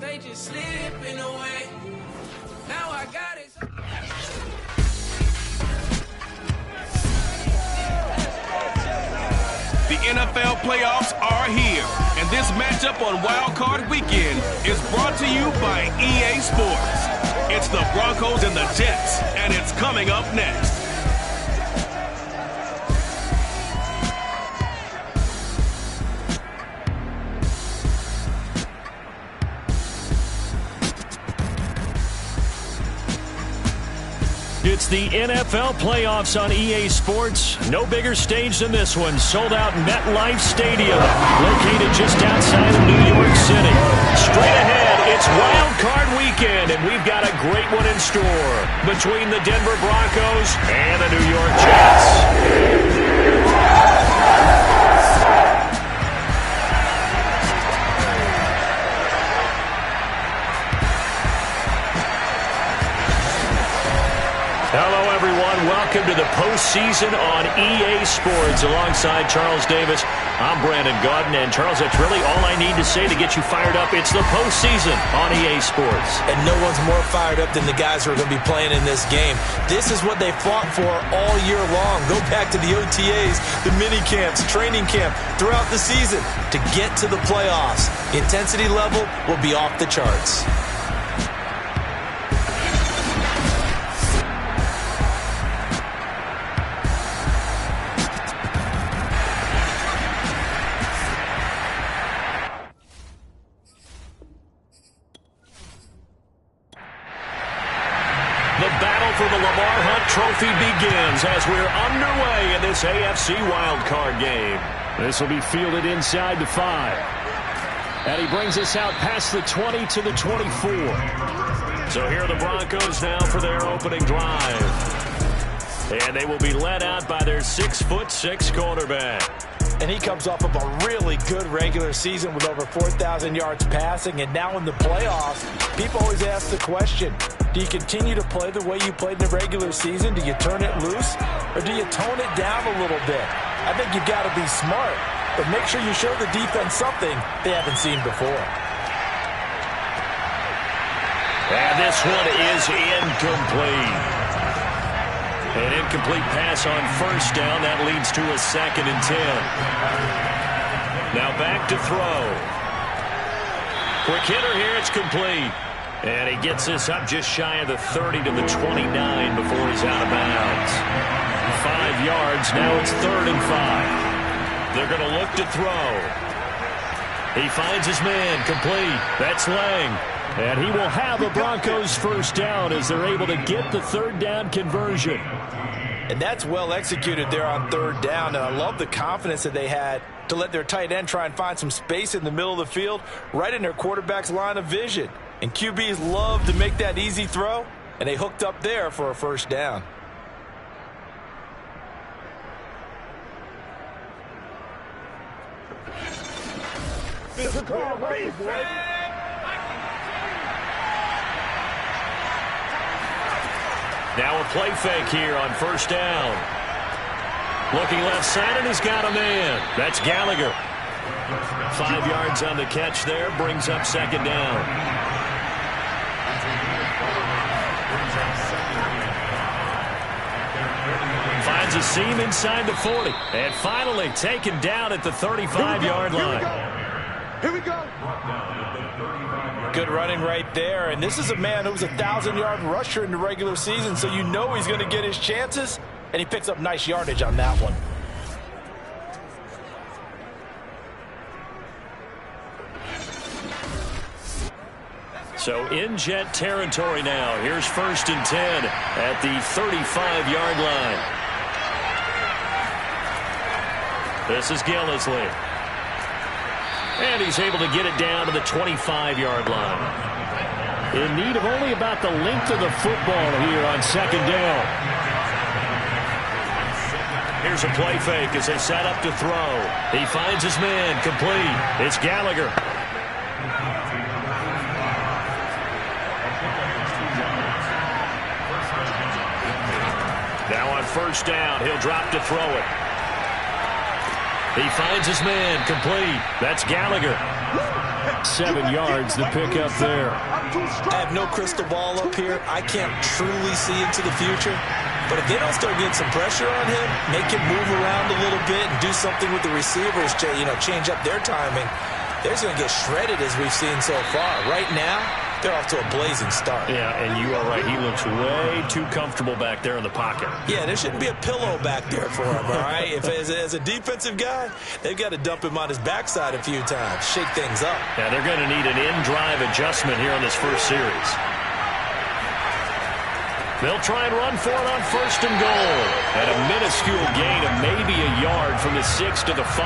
they just slipping away. Now I got it. The NFL playoffs are here, and this matchup on Wild Card Weekend is brought to you by EA Sports. It's the Broncos and the Jets, and it's coming up next. It's the NFL playoffs on EA Sports. No bigger stage than this one. Sold out MetLife Stadium, located just outside of New York City. Straight ahead, it's Wild Card Weekend, and we've got a great one in store between the Denver Broncos and the New York Jets. Hello, everyone. Welcome to the postseason on EA Sports. Alongside Charles Davis, I'm Brandon Gaudin. And, Charles, that's really all I need to say to get you fired up. It's the postseason on EA Sports. And no one's more fired up than the guys who are going to be playing in this game. This is what they fought for all year long. Go back to the OTAs, the mini camps, training camp, throughout the season to get to the playoffs. The intensity level will be off the charts. Trophy begins as we're underway in this AFC wildcard game. This will be fielded inside the 5. And he brings us out past the 20 to the 24. So here are the Broncos now for their opening drive. And they will be led out by their 6'6" quarterback. And he comes off of a really good regular season with over 4,000 yards passing. And now in the playoffs, people always ask the question, do you continue to play the way you played in the regular season? Do you turn it loose? Or do you tone it down a little bit? I think you've got to be smart, but make sure you show the defense something they haven't seen before. And this one is incomplete. An incomplete pass on first down. That leads to a 2nd and 10. Now back to throw. Quick hitter here. It's complete. And he gets this up just shy of the 30 to the 29 before he's out of bounds. 5 yards. Now it's 3rd and 5. They're going to look to throw. He finds his man. Complete. That's Lang. And he will have a Broncos first down as they're able to get the 3rd down conversion. And that's well executed there on 3rd down. And I love the confidence that they had to let their tight end try and find some space in the middle of the field, right in their quarterback's line of vision. And QBs love to make that easy throw, and they hooked up there for a first down. Now a play fake here on first down. Looking left side, and he's got a man. That's Gallagher. 5 yards on the catch there, brings up 2nd down. Finds a seam inside the 40. And finally taken down at the 35-yard line. Here we go. Good running right there. And this is a man who was a 1,000-yard rusher in the regular season, so you know he's going to get his chances. And he picks up nice yardage on that one. So in Jet territory now. Here's 1st and 10 at the 35-yard line. This is Gillisley. And he's able to get it down to the 25-yard line. In need of only about the length of the football here on 2nd down. Here's a play fake as they set up to throw. He finds his man. Complete. It's Gallagher. Now on first down, he'll drop to throw it. He finds his man. Complete. That's Gallagher. 7 yards, the pickup there. I have no crystal ball up here. I can't truly see into the future. But if they don't start getting some pressure on him, make him move around a little bit and do something with the receivers to, change up their timing, they're going to get shredded as we've seen so far. Right now, they're off to a blazing start. Yeah, and you are right. He looks way too comfortable back there in the pocket. Yeah, there shouldn't be a pillow back there for him, all right? If as a defensive guy, they've got to dump him on his backside a few times, shake things up. Yeah, they're going to need an in-drive adjustment here in this first series. They'll try and run for it on 1st and goal. At a minuscule gain of maybe a yard from the 6 to the 5.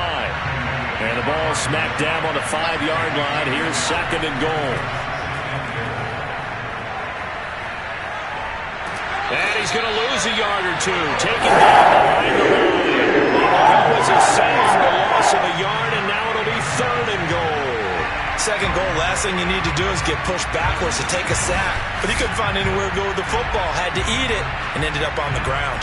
And the ball smacked down on the 5-yard line. Here's 2nd and goal. And he's going to lose a yard or two. Taken down behind the line. That was a save for a loss of a yard, and now it'll be 3rd and goal. 2nd goal, last thing you need to do is get pushed backwards to take a sack. But he couldn't find anywhere to go with the football, had to eat it, and ended up on the ground.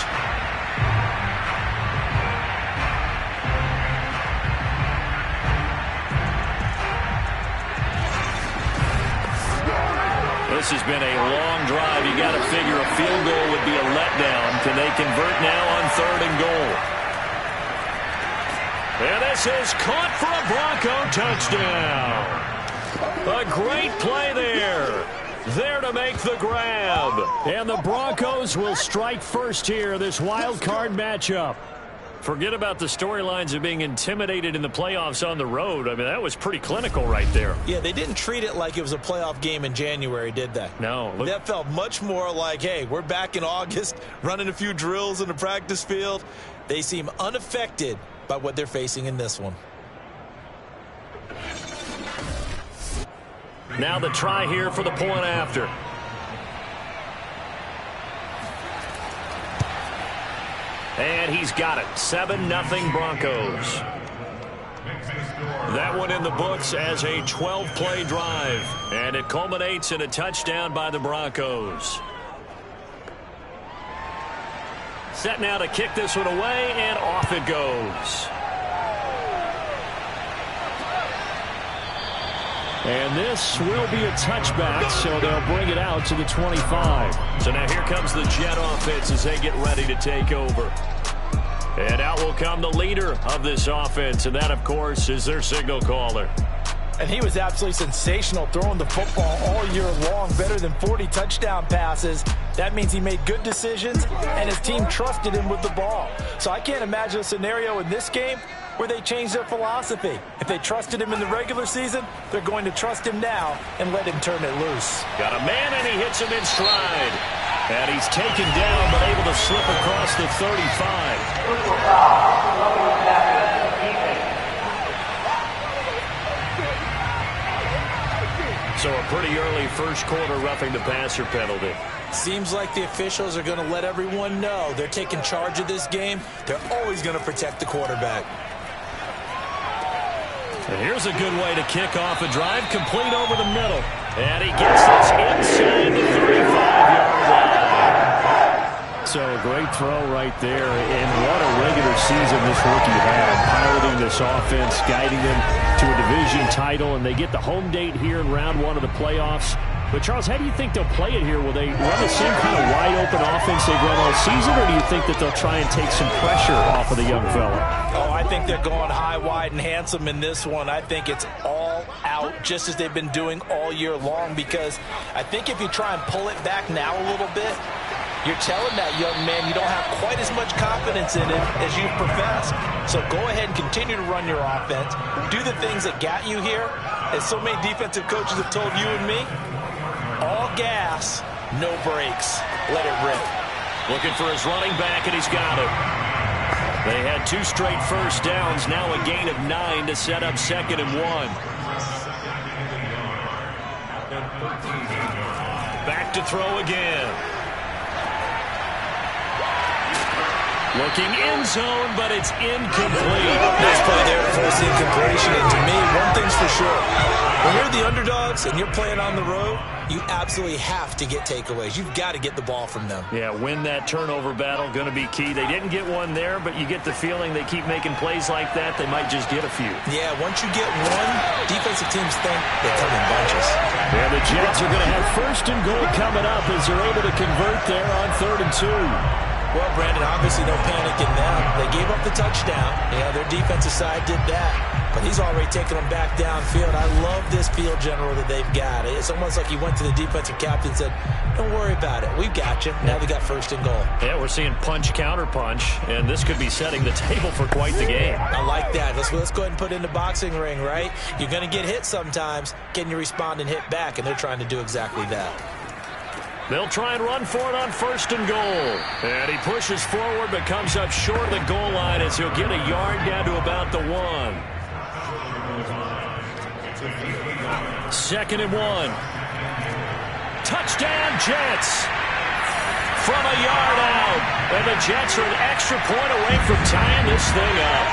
This has been a long drive. You got to figure a field goal would be a letdown. Can they convert now on 3rd and goal? And this is caught for a Bronco touchdown. A great play there. There to make the grab. And the Broncos will strike first here, this wild card matchup. Forget about the storylines of being intimidated in the playoffs on the road. I mean, that was pretty clinical right there. Yeah, they didn't treat it like it was a playoff game in January, did they? No. That felt much more like, hey, we're back in August, running a few drills in the practice field. They seem unaffected by what they're facing in this one. Now the try here for the point after. And he's got it. 7-0 Broncos. That one in the books as a 12-play drive. And it culminates in a touchdown by the Broncos. Set now to kick this one away, and off it goes. And this will be a touchback, so they'll bring it out to the 25. So now here comes the Jet offense as they get ready to take over. And out will come the leader of this offense, and that, of course, is their signal caller. And he was absolutely sensational throwing the football all year long, better than 40 touchdown passes. That means he made good decisions, and his team trusted him with the ball. So I can't imagine a scenario in this game where they changed their philosophy. If they trusted him in the regular season, they're going to trust him now and let him turn it loose. Got a man, and he hits him in stride. And he's taken down, but able to slip across the 35. So a pretty early first quarter roughing the passer penalty. Seems like the officials are going to let everyone know they're taking charge of this game. They're always going to protect the quarterback. And here's a good way to kick off a drive, complete over the middle. And he gets this inside the 35-yard line. So a great throw right there. And what a regular season this rookie had, piloting this offense, guiding them to a division title, and they get the home date here in round 1 of the playoffs. But, Charles, how do you think they'll play it here? Will they run the same kind of wide-open offense they've run all season, or do you think that they'll try and take some pressure off of the young fella? Oh, I think they're going high, wide, and handsome in this one. I think it's all out, just as they've been doing all year long, because I think if you try and pull it back now a little bit, you're telling that young man you don't have quite as much confidence in it as you've professed. So go ahead and continue to run your offense. Do the things that got you here. As so many defensive coaches have told you and me, all gas, no brakes. Let it rip. Looking for his running back, and he's got it. They had 2 straight first downs, now a gain of 9 to set up 2nd and 1. Back to throw again. Looking in zone, but it's incomplete. Nice play there to force the incompletion. And to me, one thing's for sure. When you're the underdogs and you're playing on the road, you absolutely have to get takeaways. You've got to get the ball from them. Yeah, win that turnover battle, going to be key. They didn't get one there, but you get the feeling they keep making plays like that, they might just get a few. Yeah, once you get one, defensive teams think they come in bunches. Yeah, the Jets are going to have first and goal coming up as they're able to convert there on 3rd and 2. Well, Brandon, obviously no panic in them. They gave up the touchdown. Yeah, their defensive side did that. But he's already taken them back downfield. I love this field general that they've got. It's almost like he went to the defensive captain and said, don't worry about it. We've got you. Now they got first and goal. Yeah, we're seeing punch, counter punch, and this could be setting the table for quite the game. I like that. Let's go ahead and put it in the boxing ring, right? You're going to get hit sometimes. Can you respond and hit back? And they're trying to do exactly that. They'll try and run for it on 1st and goal. And he pushes forward but comes up short of the goal line as he'll get a yard down to about the 1. 2nd and 1. Touchdown, Jets. From a yard out. And the Jets are an extra point away from tying this thing up.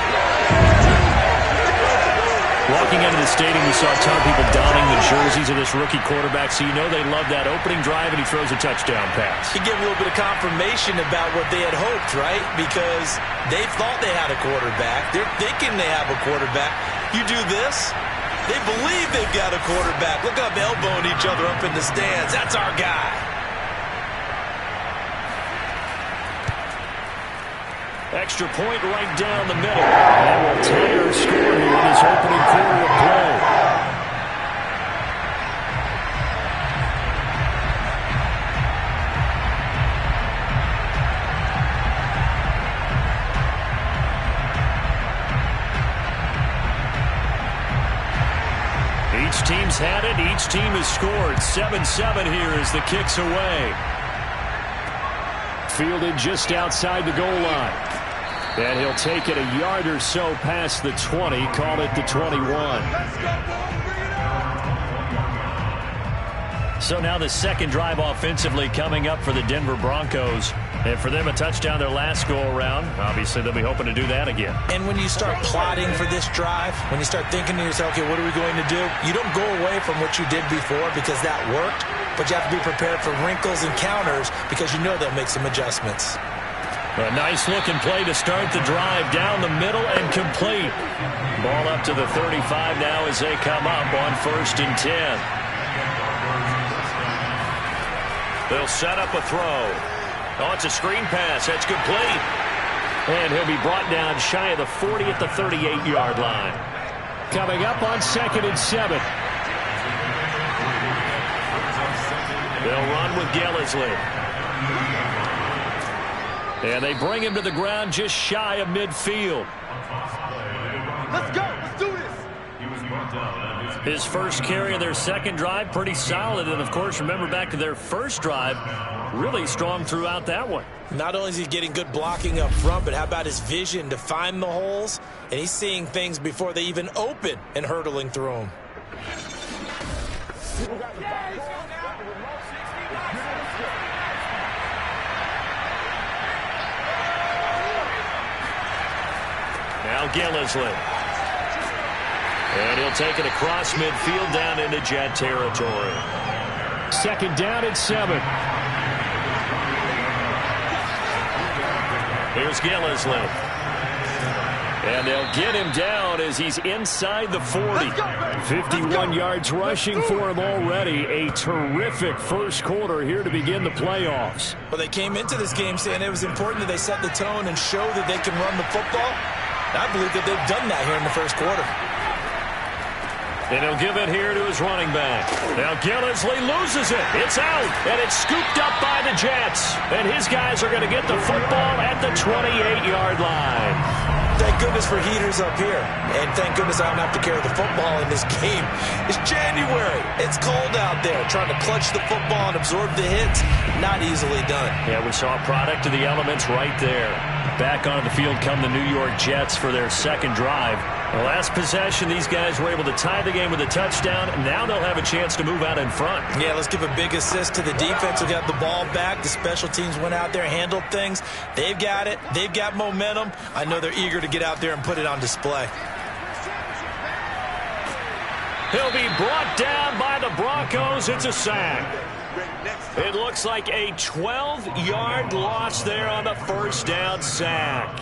Walking into the stadium, we saw a ton of people donning the jerseys of this rookie quarterback, so you know they love that opening drive, and he throws a touchdown pass. He gave a little bit of confirmation about what they had hoped, right? Because they thought they had a quarterback. They're thinking they have a quarterback. You do this, they believe they've got a quarterback. Look up, elbowing each other up in the stands. That's our guy. Extra point right down the middle. And will Taylor score here in his opening quarter of play. Each team's had it. Each team has scored. 7-7 here as the kick's away. Fielded just outside the goal line. And he'll take it a yard or so past the 20, call it the 21. So now the second drive offensively coming up for the Denver Broncos. And for them, a touchdown their last go-around. Obviously, they'll be hoping to do that again. And when you start plotting for this drive, when you start thinking to yourself, okay, what are we going to do? You don't go away from what you did before because that worked, but you have to be prepared for wrinkles and counters because you know they'll make some adjustments. A nice-looking play to start the drive down the middle and complete. Ball up to the 35 now as they come up on 1st and 10. They'll set up a throw. Oh, it's a screen pass. That's complete. And he'll be brought down shy of the 40 at the 38-yard line. Coming up on 2nd and 7. They'll run with Gillisley. And they bring him to the ground just shy of midfield. Let's go. Let's do this. His first carry of their second drive, pretty solid. And, of course, remember back to their first drive, really strong throughout that one. Not only is he getting good blocking up front, but how about his vision to find the holes? And he's seeing things before they even open and hurdling through them. Now Gillisley. And he'll take it across midfield down into Jet territory. 2nd down and 7. Here's Gillisley. And they'll get him down as he's inside the 40. 51 yards rushing for him already. A terrific first quarter here to begin the playoffs. Well, they came into this game saying it was important that they set the tone and show that they can run the football. I believe that they've done that here in the first quarter. And he'll give it here to his running back. Now Gillisley loses it. It's out. And it's scooped up by the Jets. And his guys are going to get the football at the 28-yard line. Thank goodness for heaters up here. And thank goodness I don't have to carry the football in this game. It's January. It's cold out there. Trying to clutch the football and absorb the hits, not easily done. Yeah, we saw a product of the elements right there. Back onto the field come the New York Jets for their second drive. The last possession, these guys were able to tie the game with a touchdown. Now they'll have a chance to move out in front. Yeah, let's give a big assist to the defense who got the ball back. The special teams went out there, handled things. They've got it. They've got momentum. I know they're eager to get out there and put it on display. He'll be brought down by the Broncos. It's a sack. It looks like a 12-yard loss there on the first down sack.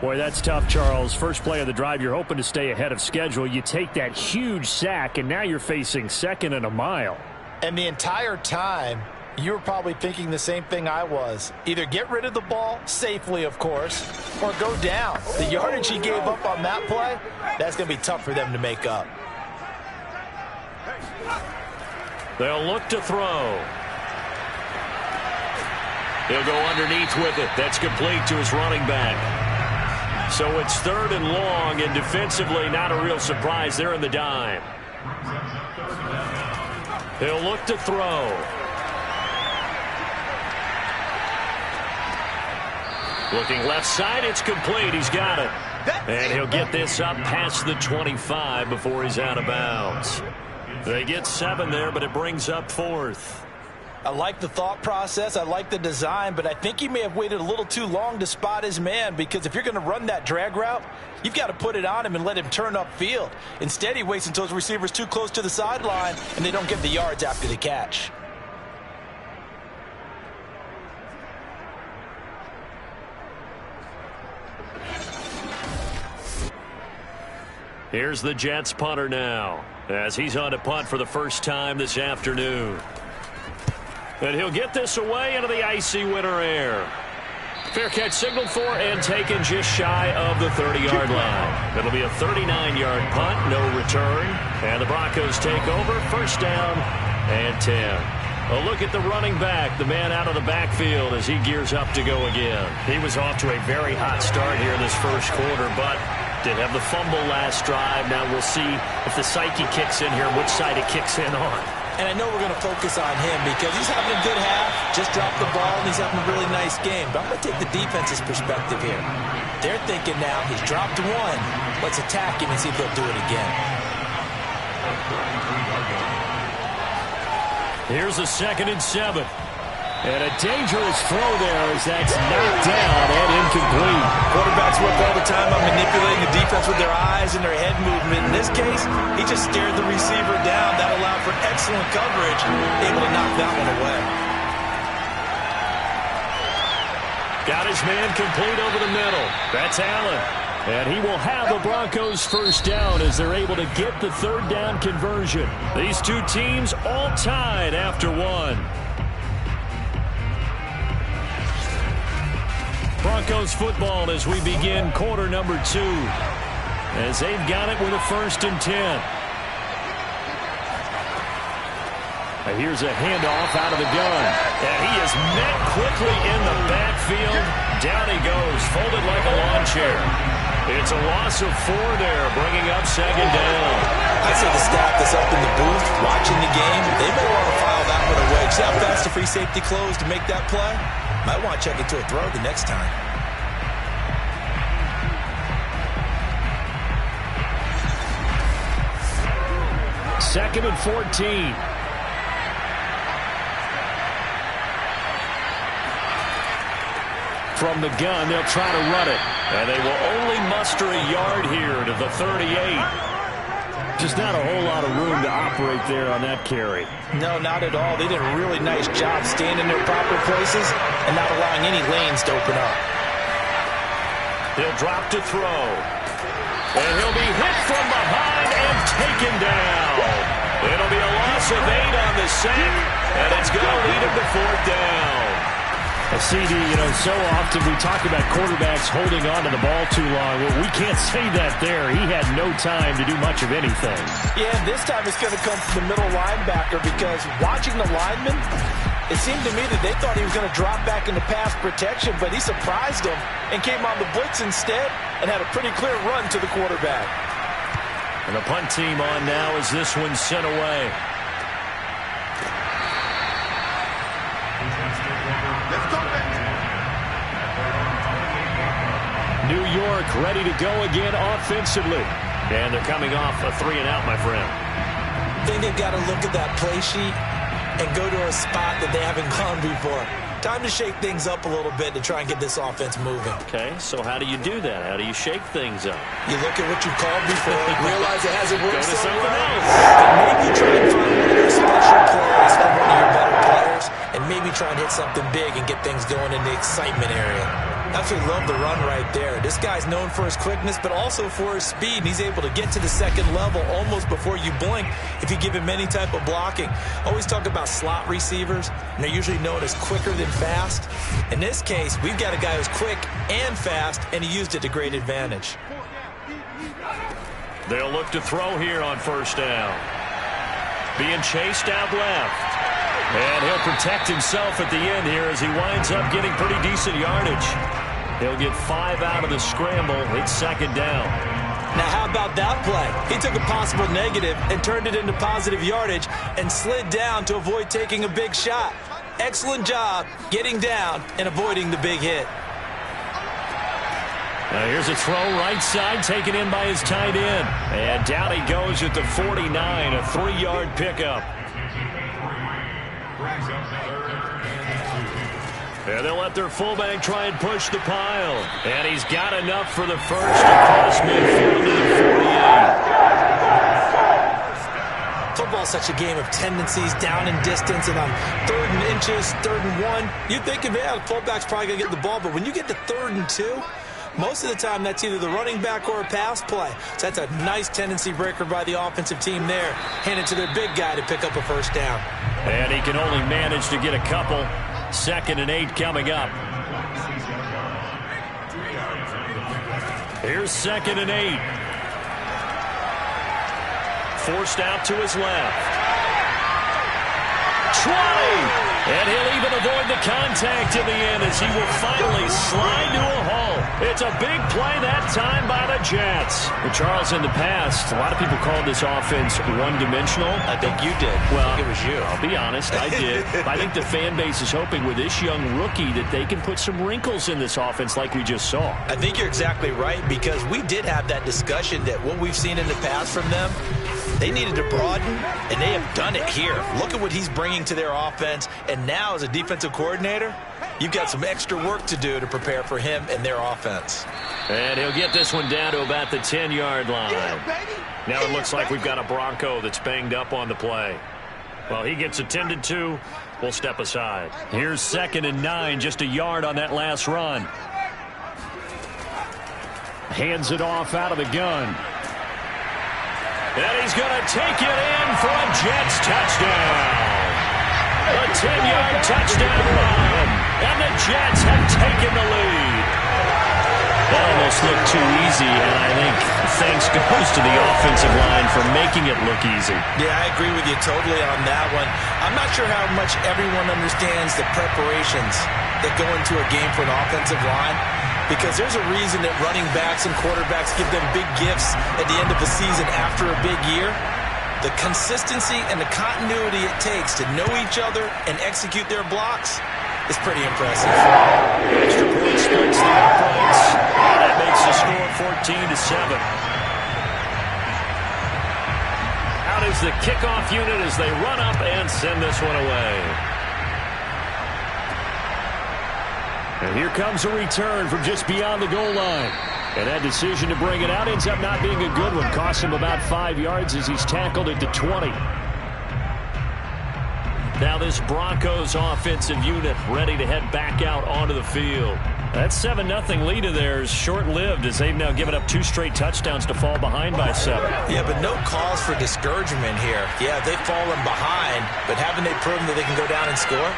Boy, that's tough, Charles. First play of the drive, you're hoping to stay ahead of schedule. You take that huge sack, and now you're facing second and a mile. And the entire time, you were probably thinking the same thing I was. Either get rid of the ball, safely, of course, or go down. The yardage he gave up on that play, that's going to be tough for them to make up. They'll look to throw. He'll go underneath with it. That's complete to his running back. So it's third and long, and defensively not a real surprise. They're in the dime. He'll look to throw. Looking left side, it's complete. He's got it. And he'll get this up past the 25 before he's out of bounds. They get 7 there, but it brings up 4th. I like the thought process. I like the design, but I think he may have waited a little too long to spot his man, because if you're going to run that drag route, you've got to put it on him and let him turn upfield. Instead, he waits until his receiver's too close to the sideline, and they don't get the yards after the catch. Here's the Jets punter now, as he's on to punt for the first time this afternoon. And he'll get this away into the icy winter air. Fair catch signaled for and taken just shy of the 30-yard line. It'll be a 39-yard punt, no return. And the Broncos take over, first down and 10. A look at the running back, the man out of the backfield as he gears up to go again. He was off to a very hot start here in this first quarter, but did have the fumble last drive. Now we'll see if the psyche kicks in here, which side it kicks in on. And I know we're going to focus on him because he's having a good half, just dropped the ball, and he's having a really nice game. But I'm going to take the defense's perspective here. They're thinking now he's dropped one. Let's attack him and see if they'll do it again. Here's a 2nd and 7. And a dangerous throw there as that's knocked down and incomplete. Quarterbacks work all the time on manipulating the defense with their eyes and their head movement. In this case, he just stared the receiver down. That allowed for excellent coverage, able to knock that one away. Got his man complete over the middle. That's Allen. And he will have the Broncos first down as they're able to get the third down conversion. These two teams all tied after one. Broncos football as we begin quarter number 2. As they've got it with a 1st and 10. And here's a handoff out of the gun. And he is met quickly in the backfield. Down he goes, folded like a lawn chair. It's a loss of 4 there, bringing up 2nd down. I'd say the staff that's up in the booth watching the game, they may want to file that one away. See how fast the free safety closed to make that play? Might want to check it to a throw the next time. Second and 14. From the gun, they'll try to run it. And they will only muster a yard here to the 38. Just not a whole lot of room to operate there on that carry. No, not at all. They did a really nice job staying in their proper places and not allowing any lanes to open up. He'll drop to throw. And he'll be hit from behind and taken down. It'll be a loss of 8 on the sack, and it's going to lead him to 4th down. CD, so often we talk about quarterbacks holding on to the ball too long. Well, we can't say that there. He had no time to do much of anything. Yeah, this time it's going to come from the middle linebacker because watching the lineman, it seemed to me that they thought he was going to drop back into pass protection, but he surprised them and came on the blitz instead and had a pretty clear run to the quarterback. And the punt team on now as this one's sent away. New York ready to go again offensively. And they're coming off a 3-and-out, my friend. I think they've got to look at that play sheet and go to a spot that they haven't gone before. Time to shake things up a little bit to try and get this offense moving. Okay, so how do you do that? How do you shake things up? You look at what you called before, realize it hasn't worked Go to so something well, else. and maybe try and find one of your special plays from one of your better players, and maybe try and hit something big and get things going in the excitement area. Absolutely love the run right there. This guy's known for his quickness, but also for his speed. And he's able to get to the second level almost before you blink if you give him any type of blocking. Always talk about slot receivers, and they're usually known as quicker than fast. In this case, we've got a guy who's quick and fast, and he used it to great advantage. They'll look to throw here on first down. Being chased out left. And he'll protect himself at the end here as he winds up getting pretty decent yardage. He'll get 5 out of the scramble. It's second down. Now, how about that play? He took a possible negative and turned it into positive yardage and slid down to avoid taking a big shot. Excellent job getting down and avoiding the big hit. Now here's a throw right side taken in by his tight end. And down he goes at the 49, a 3-yard pickup. And they'll let their fullback try and push the pile. And he's got enough for the first across midfield to the 48. Football's such a game of tendencies, down and distance, and on 3rd and inches, 3rd and 1. You're thinking, yeah, the fullback's probably going to get the ball. But when you get to 3rd and 2, most of the time that's either the running back or a pass play. So that's a nice tendency breaker by the offensive team there. Hand it to their big guy to pick up a first down. And he can only manage to get a couple. 2nd and 8 coming up. Here's 2nd and 8. Forced out to his left. 20! And he'll even avoid the contact in the end as he will finally slide to a halt. It's a big play that time by the Jets. Well, Charles, in the past, a lot of people called this offense one-dimensional. I think you did. Well, I think it was you. I'll be honest, I did. I think the fan base is hoping with this young rookie that they can put some wrinkles in this offense like we just saw. I think you're exactly right, because we did have that discussion that what we've seen in the past from them, they needed to broaden, and they have done it here. Look at what he's bringing to their offense, and now as a defensive coordinator, you've got some extra work to do to prepare for him and their offense. And he'll get this one down to about the 10-yard line. Now it looks like we've got a Bronco that's banged up on the play. Well, he gets attended to. We'll step aside. Here's 2nd and 9, just a yard on that last run. Hands it off out of the gun. And he's going to take it in for a Jets touchdown. A 10-yard touchdown run. And the Jets have taken the lead. That almost looked too easy, and I think thanks goes to the offensive line for making it look easy. Yeah, I agree with you totally on that one. I'm not sure how much everyone understands the preparations that go into a game for an offensive line, because there's a reason that running backs and quarterbacks give them big gifts at the end of the season after a big year. The consistency and the continuity it takes to know each other and execute their blocks is pretty impressive. Extra point splits the uprights. That makes the score 14-7. Out is the kickoff unit as they run up and send this one away. And here comes a return from just beyond the goal line. And that decision to bring it out ends up not being a good one. Costs him about 5 yards as he's tackled at the 20. Now this Broncos offensive unit ready to head back out onto the field. That 7-0 lead of theirs short-lived as they've now given up 2 straight touchdowns to fall behind by 7. Yeah, but no cause for discouragement here. Yeah, they've fallen behind, but haven't they proven that they can go down and score?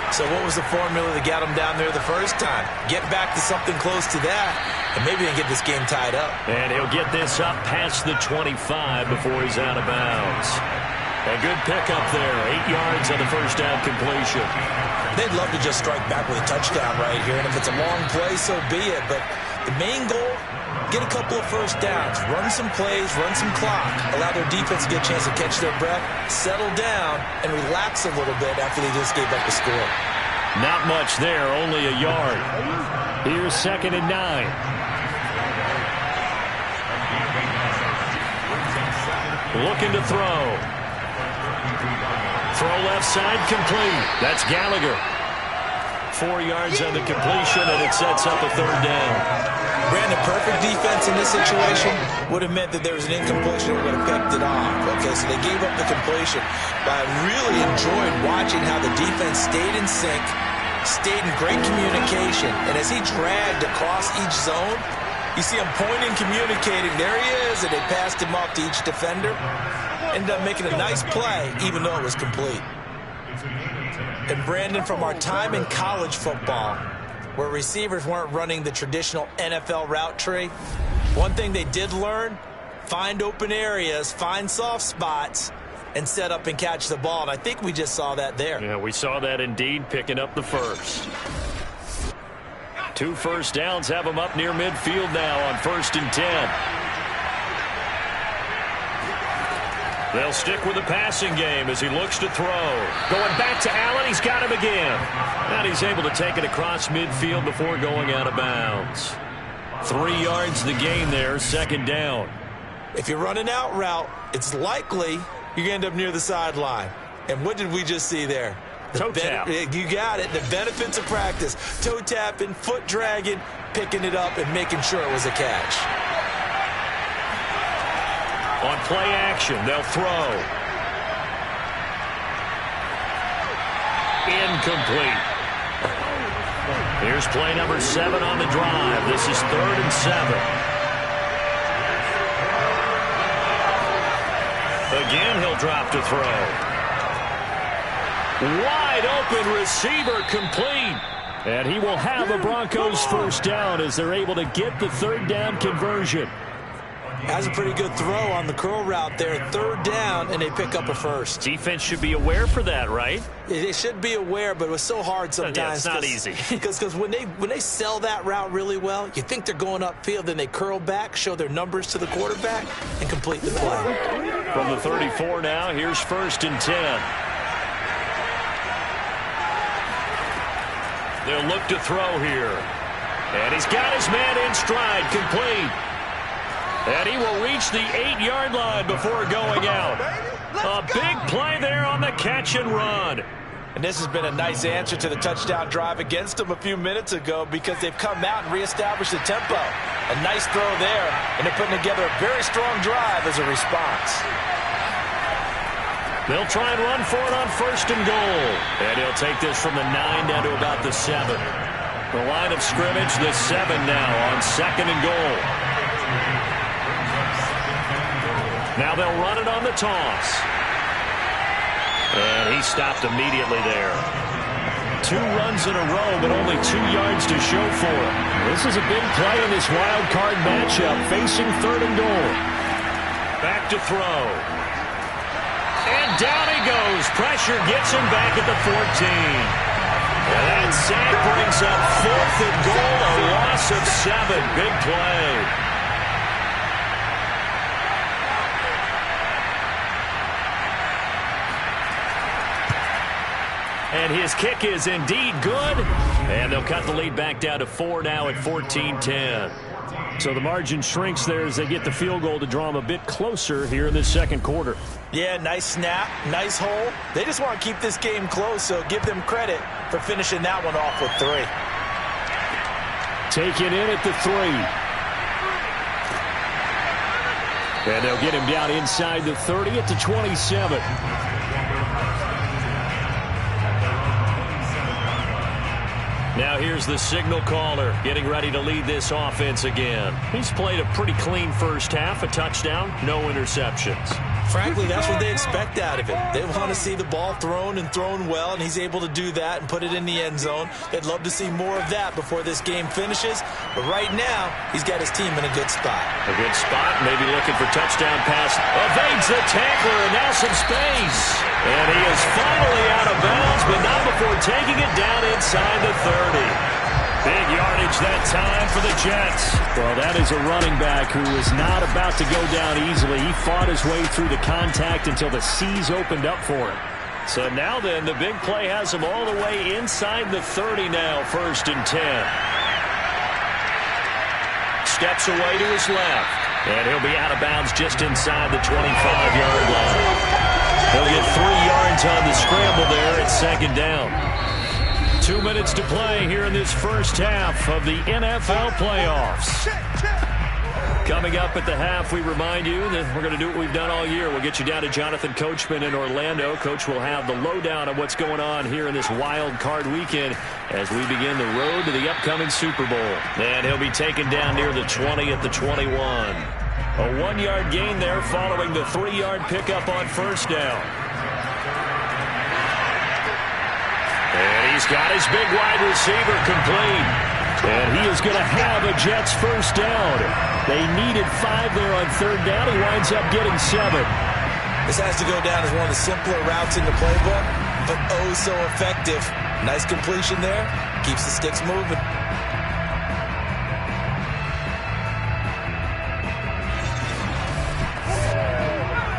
So what was the formula that got them down there the first time? Get back to something close to that, and maybe they can get this game tied up. And he'll get this up past the 25 before he's out of bounds. A good pickup there. 8 yards on the first down completion. They'd love to just strike back with a touchdown right here, and if it's a long play, so be it. But the main goal, get a couple of first downs, run some plays, run some clock, allow their defense to get a chance to catch their breath, settle down, and relax a little bit after they just gave up the score. Not much there, only a yard. Here's 2nd and 9. Looking to throw. Throw left side complete. That's Gallagher. 4 yards on the completion, and it sets up a third down. Brandon, perfect defense in this situation would have meant that there was an incompletion that would have picked it off. Okay, so they gave up the completion. But I really enjoyed watching how the defense stayed in sync, stayed in great communication, and as he dragged across each zone, you see him pointing, communicating. There he is, and they passed him off to each defender. Ended up making a nice play, even though it was complete. And Brandon, from our time in college football, where receivers weren't running the traditional NFL route tree, one thing they did learn, find open areas, find soft spots, and set up and catch the ball. And I think we just saw that there. Yeah, we saw that indeed, picking up the first. 2 first downs have them up near midfield now on 1st and 10. They'll stick with the passing game as he looks to throw. Going back to Allen. He's got him again. And he's able to take it across midfield before going out of bounds. 3 yards the gain there, 2nd down. If you run an out route, it's likely you're going to end up near the sideline. And what did we just see there? Toe tap. You got it. The benefits of practice. Toe tapping, foot dragging, picking it up, and making sure it was a catch. On play action, they'll throw. Incomplete. Here's play number 7 on the drive. This is 3rd and 7. Again, he'll drop to throw. Wide open receiver complete. And he will have a Broncos first down as they're able to get the 3rd down conversion. Has a pretty good throw on the curl route there. 3rd down, and they pick up a first. Defense should be aware for that, right? They should be aware, but it was so hard sometimes. Yeah, it's not easy. Because when they sell that route really well, you think they're going upfield, then they curl back, show their numbers to the quarterback, and complete the play. From the 34 now, here's 1st and 10. They'll look to throw here. And he's got his man in stride, complete. And he will reach the 8-yard line before going out. A big play there on the catch and run. And this has been a nice answer to the touchdown drive against them a few minutes ago because they've come out and reestablished the tempo. A nice throw there, and they're putting together a very strong drive as a response. They'll try and run for it on 1st and goal. And he'll take this from the 9 down to about the 7. The line of scrimmage, the 7 now on 2nd and goal. Now they'll run it on the toss. And he stopped immediately there. 2 runs in a row, but only 2 yards to show for it. This is a big play in this wild card matchup, facing 3rd and goal. Back to throw. And down he goes. Pressure gets him back at the 14. And that sack brings up 4th and goal, a loss of 7. Big play. And his kick is indeed good. And they'll cut the lead back down to 4 now at 14-10. So the margin shrinks there as they get the field goal to draw them a bit closer here in this 2nd quarter. Yeah, nice snap, nice hole. They just want to keep this game close, so give them credit for finishing that one off with 3. Taken in at the 3. And they'll get him down inside the 30 at the 27. Now here's the signal caller getting ready to lead this offense again. He's played a pretty clean first half, a touchdown, no interceptions. Frankly, that's what they expect out of him. They want to see the ball thrown and thrown well, and he's able to do that and put it in the end zone. They'd love to see more of that before this game finishes. But right now, he's got his team in a good spot. A good spot, maybe looking for touchdown pass. Evades the tackler, and now some space. And he is finally out of bounds, but not before taking it down inside the 30. Big yardage that time for the Jets. Well, that is a running back who is not about to go down easily. He fought his way through the contact until the seas opened up for him. So now then, the big play has him all the way inside the 30 now, 1st and 10. Steps away to his left. And he'll be out of bounds just inside the 25-yard line. He'll get 3 yards on the scramble there at second down. 2 minutes to play here in this first half of the NFL playoffs. Coming up at the half, we remind you that we're going to do what we've done all year. We'll get you down to Jonathan Coachman in Orlando. Coach will have the lowdown of what's going on here in this wild card weekend as we begin the road to the upcoming Super Bowl. And he'll be taken down near the 20 at the 21. A 1-yard gain there following the 3-yard pickup on first down. And he's got his big wide receiver complete. And he is going to have a Jets first down. They needed 5 there on third down. He winds up getting 7. This has to go down as one of the simpler routes in the playbook, but oh so effective. Nice completion there. Keeps the sticks moving.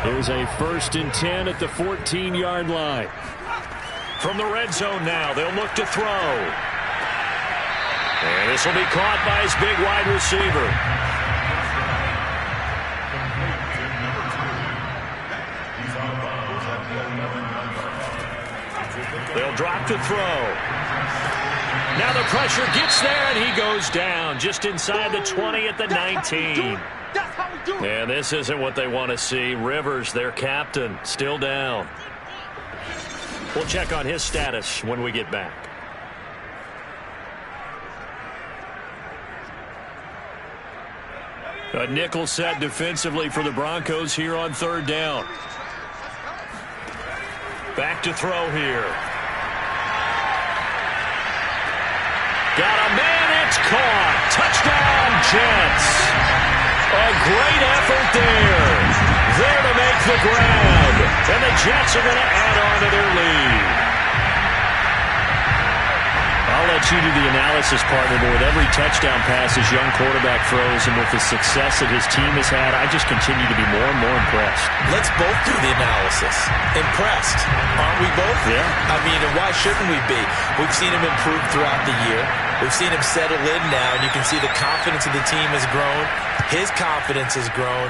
Here's a 1st and 10 at the 14-yard line. From the red zone now, they'll look to throw. And this will be caught by his big wide receiver. They'll drop to throw. Now the pressure gets there, and he goes down just inside the 20 at the 19. And this isn't what they want to see. Rivers, their captain, still down. We'll check on his status when we get back. A nickel set defensively for the Broncos here on third down. Back to throw here. Got a man, it's caught. Touchdown, Jets. A great effort there. There to make the grab. And the Jets are going to add on to their lead. I'll let you do the analysis, partner, but with every touchdown pass his young quarterback throws and with the success that his team has had, I just continue to be more and more impressed. Let's both do the analysis. Impressed. Aren't we both? Yeah. I mean, and why shouldn't we be? We've seen him improve throughout the year. We've seen him settle in now, and you can see the confidence of the team has grown. His confidence has grown.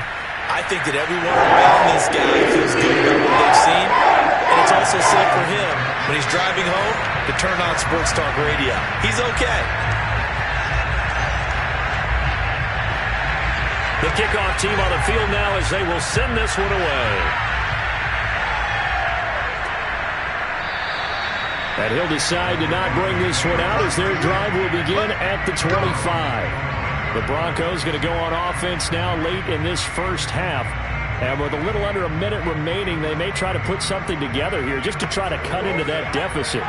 I think that everyone around this guy feels good about what they've seen. And it's also safe for him when he's driving home to turn on Sports Talk Radio. He's okay. The kickoff team on the field now as they will send this one away. And he'll decide to not bring this one out as their drive will begin at the 25. The Broncos going to go on offense now late in this first half. And with a little under a minute remaining, they may try to put something together here just to try to cut into that deficit.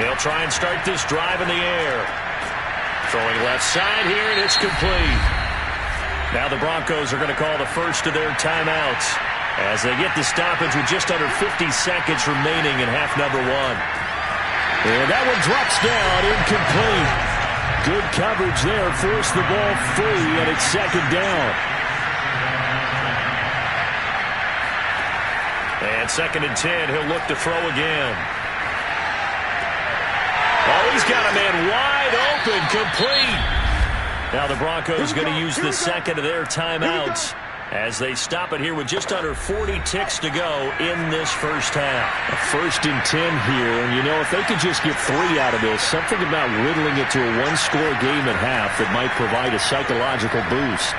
They'll try and start this drive in the air. Throwing left side here, and it's complete. Now the Broncos are going to call the first of their timeouts as they get the stoppage with just under 50 seconds remaining in half number 1. And that one drops down, incomplete. Good coverage there, forced the ball free, and it's second down. And 2nd and 10, he'll look to throw again. Oh, he's got a man wide open, complete. Now the Broncos going to use the second of their timeouts as they stop it here with just under 40 ticks to go in this first half. A 1st and 10 here, and you know, if they could just get 3 out of this, something about whittling it to a one-score game at half that might provide a psychological boost.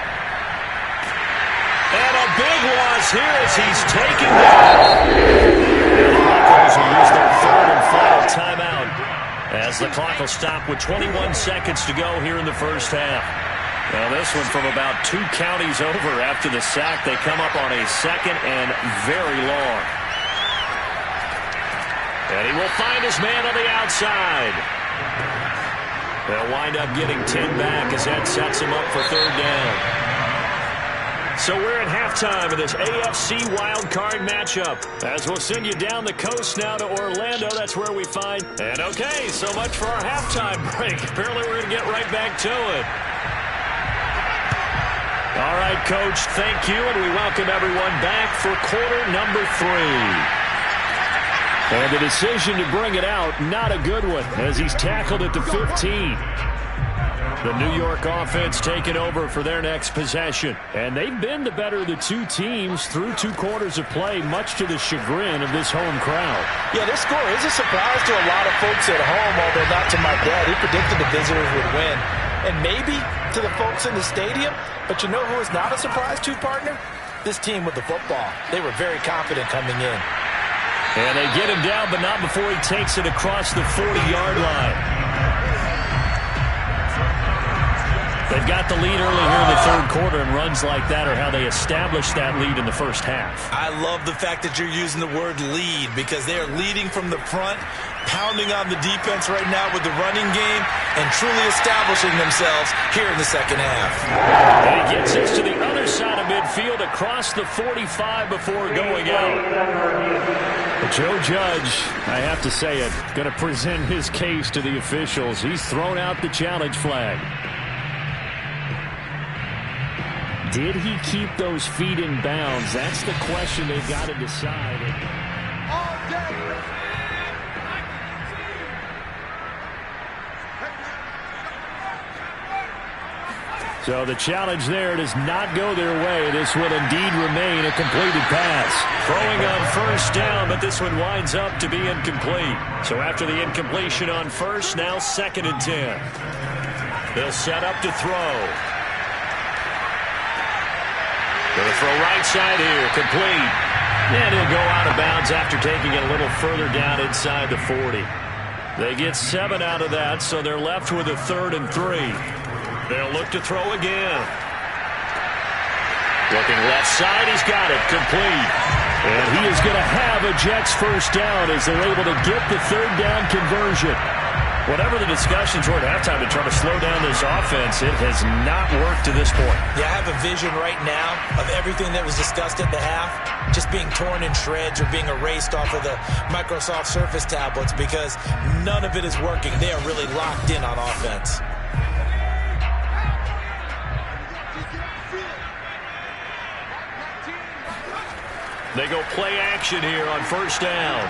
And a big loss here as he's taken down. And the Broncos will use their 3rd and final timeout as the clock will stop with 21 seconds to go here in the first half. Now this one from about 2 counties over after the sack. They come up on a 2nd and very long. And he will find his man on the outside. They'll wind up getting 10 back as that sets him up for 3rd down. So we're at halftime of this AFC wildcard matchup. As we'll send you down the coast now to Orlando. That's where we find. And okay, so much for our halftime break. Apparently we're going to get right back to it. All right, Coach, thank you, and we welcome everyone back for quarter number 3. And the decision to bring it out, not a good one, as he's tackled at the 15. The New York offense taking over for their next possession. And they've been the better of the two teams through 2 quarters of play, much to the chagrin of this home crowd. Yeah, this score is a surprise to a lot of folks at home, although not to my dad. He predicted the visitors would win. And maybe to the folks in the stadium. But you know who is not a surprise to, partner? This team with the football. They were very confident coming in. And they get him down, but not before he takes it across the 40-yard line. They've got the lead early here in the third quarter, and runs like that are how they established that lead in the first half. I love the fact that you're using the word lead because they are leading from the front, pounding on the defense right now with the running game, and truly establishing themselves here in the second half. And he gets us to the other side of midfield across the 45 before going out. But Joe Judge, I have to say it, going to present his case to the officials. He's thrown out the challenge flag. Did he keep those feet in bounds? That's the question they've got to decide. So the challenge there does not go their way. This will indeed remain a completed pass. Throwing on first down, but this one winds up to be incomplete. So after the incompletion on first, now 2nd and 10. They'll set up to throw. Going to throw right side here, complete. And he'll go out of bounds after taking it a little further down inside the 40. They get 7 out of that, so they're left with a 3rd and 3. They'll look to throw again. Looking left side, he's got it, complete. And he is going to have a Jets first down as they're able to get the 3rd down conversion. Whatever the discussions were at halftime to try to slow down this offense, it has not worked to this point. Yeah, I have a vision right now of everything that was discussed at the half just being torn in shreds or being erased off of the Microsoft Surface tablets because none of it is working. They are really locked in on offense. They go play action here on first down.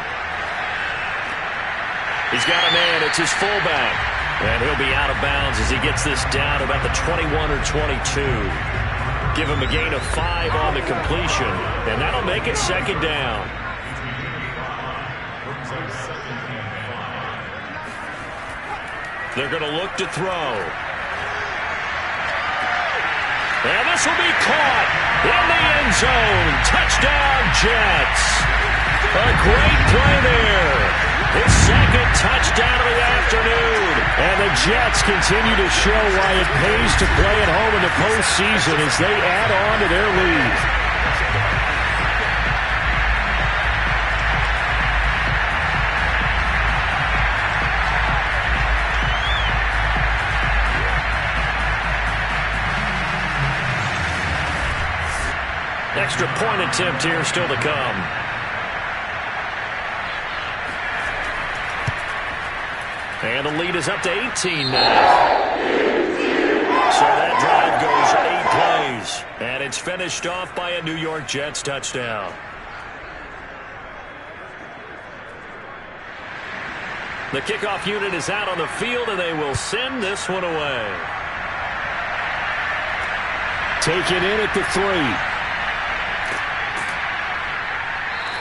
He's got a man. It's his fullback. And he'll be out of bounds as he gets this down about the 21 or 22. Give him a gain of 5 on the completion. And that'll make it 2nd down. They're going to look to throw. And this will be caught in the end zone. Touchdown, Jets. A great play there. His 2nd touchdown of the afternoon. And the Jets continue to show why it pays to play at home in the postseason as they add on to their lead. Extra point attempt here still to come. And the lead is up to 18 now. So that drive goes 8 plays. And it's finished off by a New York Jets touchdown. The kickoff unit is out on the field, and they will send this one away. Take it in at the 3.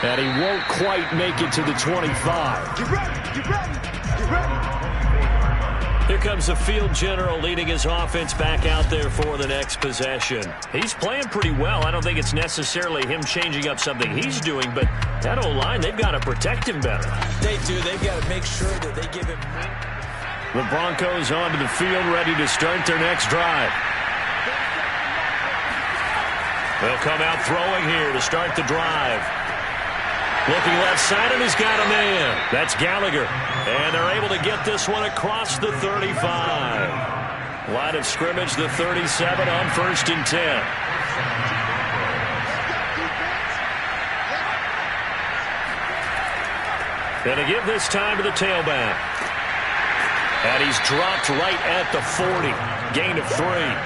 And he won't quite make it to the 25. Get ready, get ready, get ready. Here comes the field general leading his offense back out there for the next possession. He's playing pretty well. I don't think it's necessarily him changing up something he's doing, but that O-line, they've got to protect him better. They do. They've got to make sure that they give him. The Broncos onto the field, ready to start their next drive. They'll come out throwing here to start the drive. Looking left side, and he's got a man. That's Gallagher. And they're able to get this one across the 35. Line of scrimmage, the 37 on 1st and 10. Gonna give this time to the tailback. And he's dropped right at the 40. Gain of 3.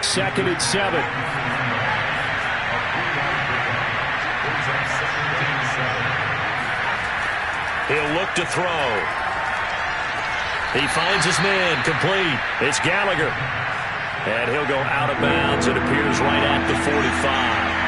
2nd and 7. He'll look to throw. He finds his man, complete. It's Gallagher. And he'll go out of bounds. It appears right at the 45.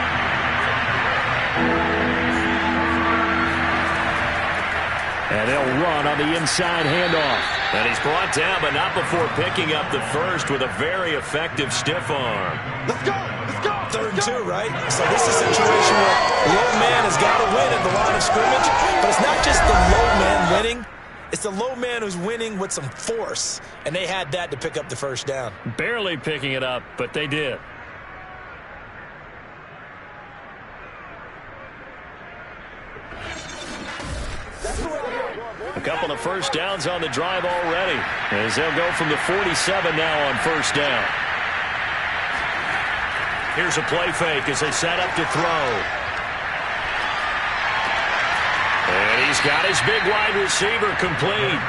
And they'll run on the inside handoff. And he's brought down, but not before picking up the first with a very effective stiff arm. Let's go! Let's go! Third and 2, right? So this is a situation where the low man has got to win at the line of scrimmage. But it's not just the low man winning. It's the low man who's winning with some force. And they had that to pick up the first down. Barely picking it up, but they did. A couple of first downs on the drive already, as they'll go from the 47 now on first down. Here's a play fake as they set up to throw. And he's got his big wide receiver complete.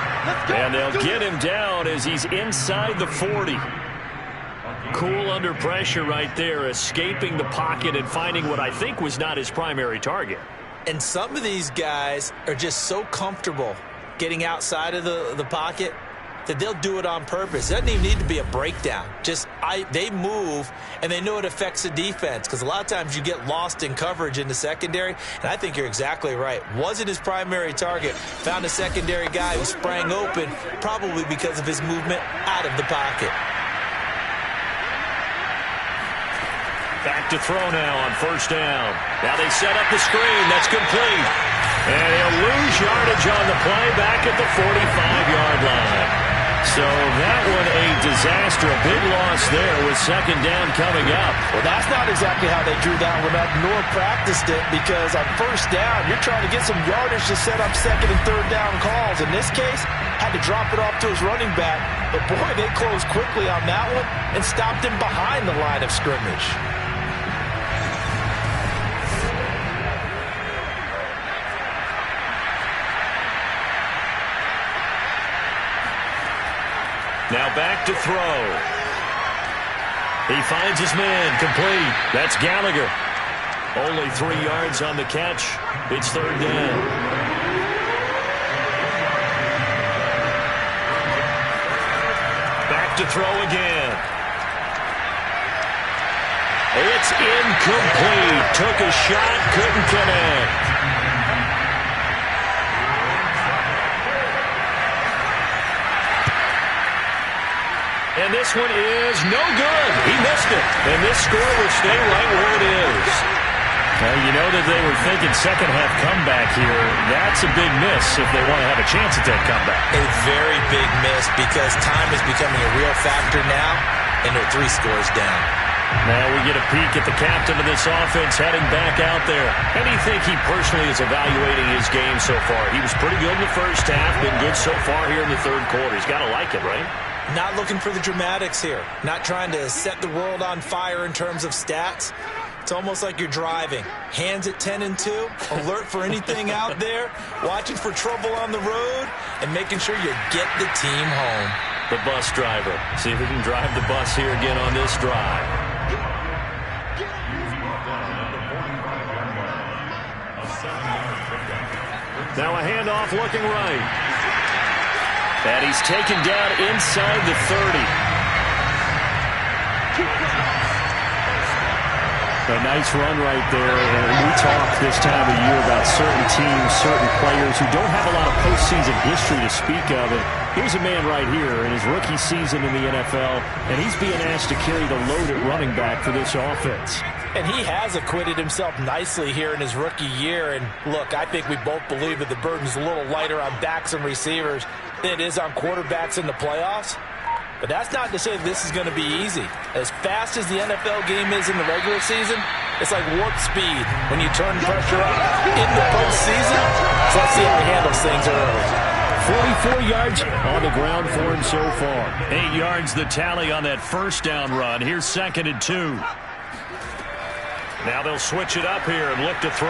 And they'll get him down as he's inside the 40. Cool under pressure right there, escaping the pocket and finding what I think was not his primary target. And some of these guys are just so comfortable getting outside of the pocket that they'll do it on purpose. It doesn't even need to be a breakdown. They move, and they know it affects the defense, because a lot of times you get lost in coverage in the secondary, and I think you're exactly right. Wasn't his primary target. Found a secondary guy who sprang open, probably because of his movement out of the pocket. Back to throw now on first down. Now they set up the screen. That's complete. And he'll lose yardage on the play back at the 45-yard line. So that one a disaster. A big loss there with second down coming up. Well, that's not exactly how they drew that one up nor practiced it, because on first down, you're trying to get some yardage to set up second and third down calls. In this case, had to drop it off to his running back. But, boy, they closed quickly on that one and stopped him behind the line of scrimmage. Now back to throw. He finds his man, complete. That's Gallagher. Only 3 yards on the catch. It's third down. Back to throw again. It's incomplete. Took a shot, couldn't connect. And this one is no good. He missed it. And this score will stay right where it is. Well, you know that they were thinking second-half comeback here. That's a big miss if they want to have a chance at that comeback. A very big miss, because time is becoming a real factor now, and they're 3 scores down. Now we get a peek at the captain of this offense heading back out there. How do you think he personally is evaluating his game so far? He was pretty good in the first half, been good so far here in the third quarter. He's got to like it, right? Not looking for the dramatics here. Not trying to set the world on fire in terms of stats. It's almost like you're driving. Hands at 10 and 2, alert for anything out there, watching for trouble on the road, and making sure you get the team home. The bus driver. See if we can drive the bus here again on this drive. Now a handoff looking right. And he's taken down inside the 30. A nice run right there. And we talk this time of year about certain teams, certain players who don't have a lot of postseason history to speak of. And here's a man right here in his rookie season in the NFL, and he's being asked to carry the load at running back for this offense. And he has acquitted himself nicely here in his rookie year. And, look, I think we both believe that the burden's a little lighter on backs and receivers than it is on quarterbacks in the playoffs. But that's not to say that this is going to be easy. As fast as the NFL game is in the regular season, it's like warp speed when you turn pressure up in the postseason. So let's see how he handles things early. 44 yards on the ground for him so far. 8 yards the tally on that first down run. Here's second and 2. Now they'll switch it up here and look to throw.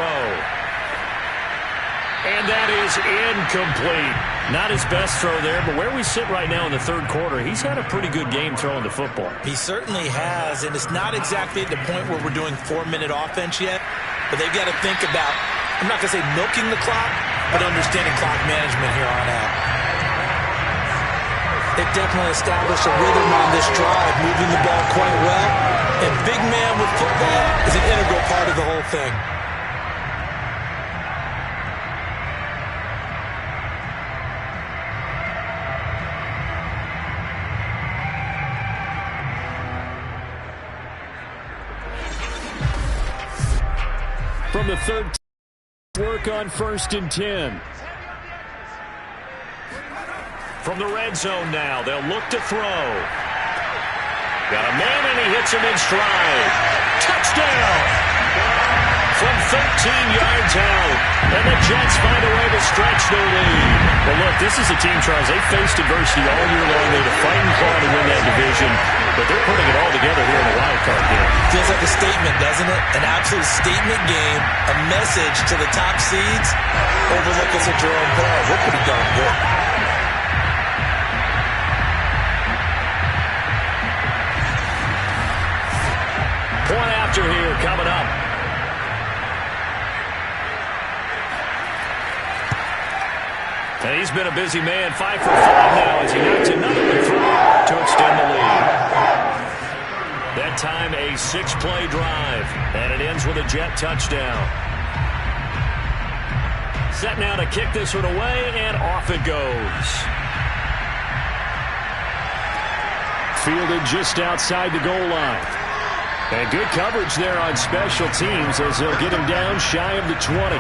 And that is incomplete. Not his best throw there, but where we sit right now in the third quarter, he's had a pretty good game throwing the football. He certainly has, and it's not exactly at the point where we're doing 4-minute offense yet, but they've got to think about, I'm not going to say milking the clock, but understanding clock management here on out. They've definitely established a rhythm on this drive, moving the ball quite well. And big man with football is an integral part of the whole thing. From the 13, work on 1st and 10. From the red zone now, they'll look to throw. Got a man, and he hits him in stride. Touchdown! From 13 yards out, and the Jets find a way to stretch their lead. Well, look, this is a team, Charles, they faced adversity all year long. They had to fight and claw to win that division, but they're putting it all together here in the wild card game. Feels like a statement, doesn't it? An absolute statement game, a message to the top seeds. Overlook us at your own peril. We're pretty darn good. Point after here coming up. And he's been a busy man, 5 for 5 now as he knocks another one through to extend the lead. That time a 6-play drive, and it ends with a Jet touchdown. Set now to kick this one away, and off it goes. Fielded just outside the goal line. And good coverage there on special teams as they'll get him down shy of the 20.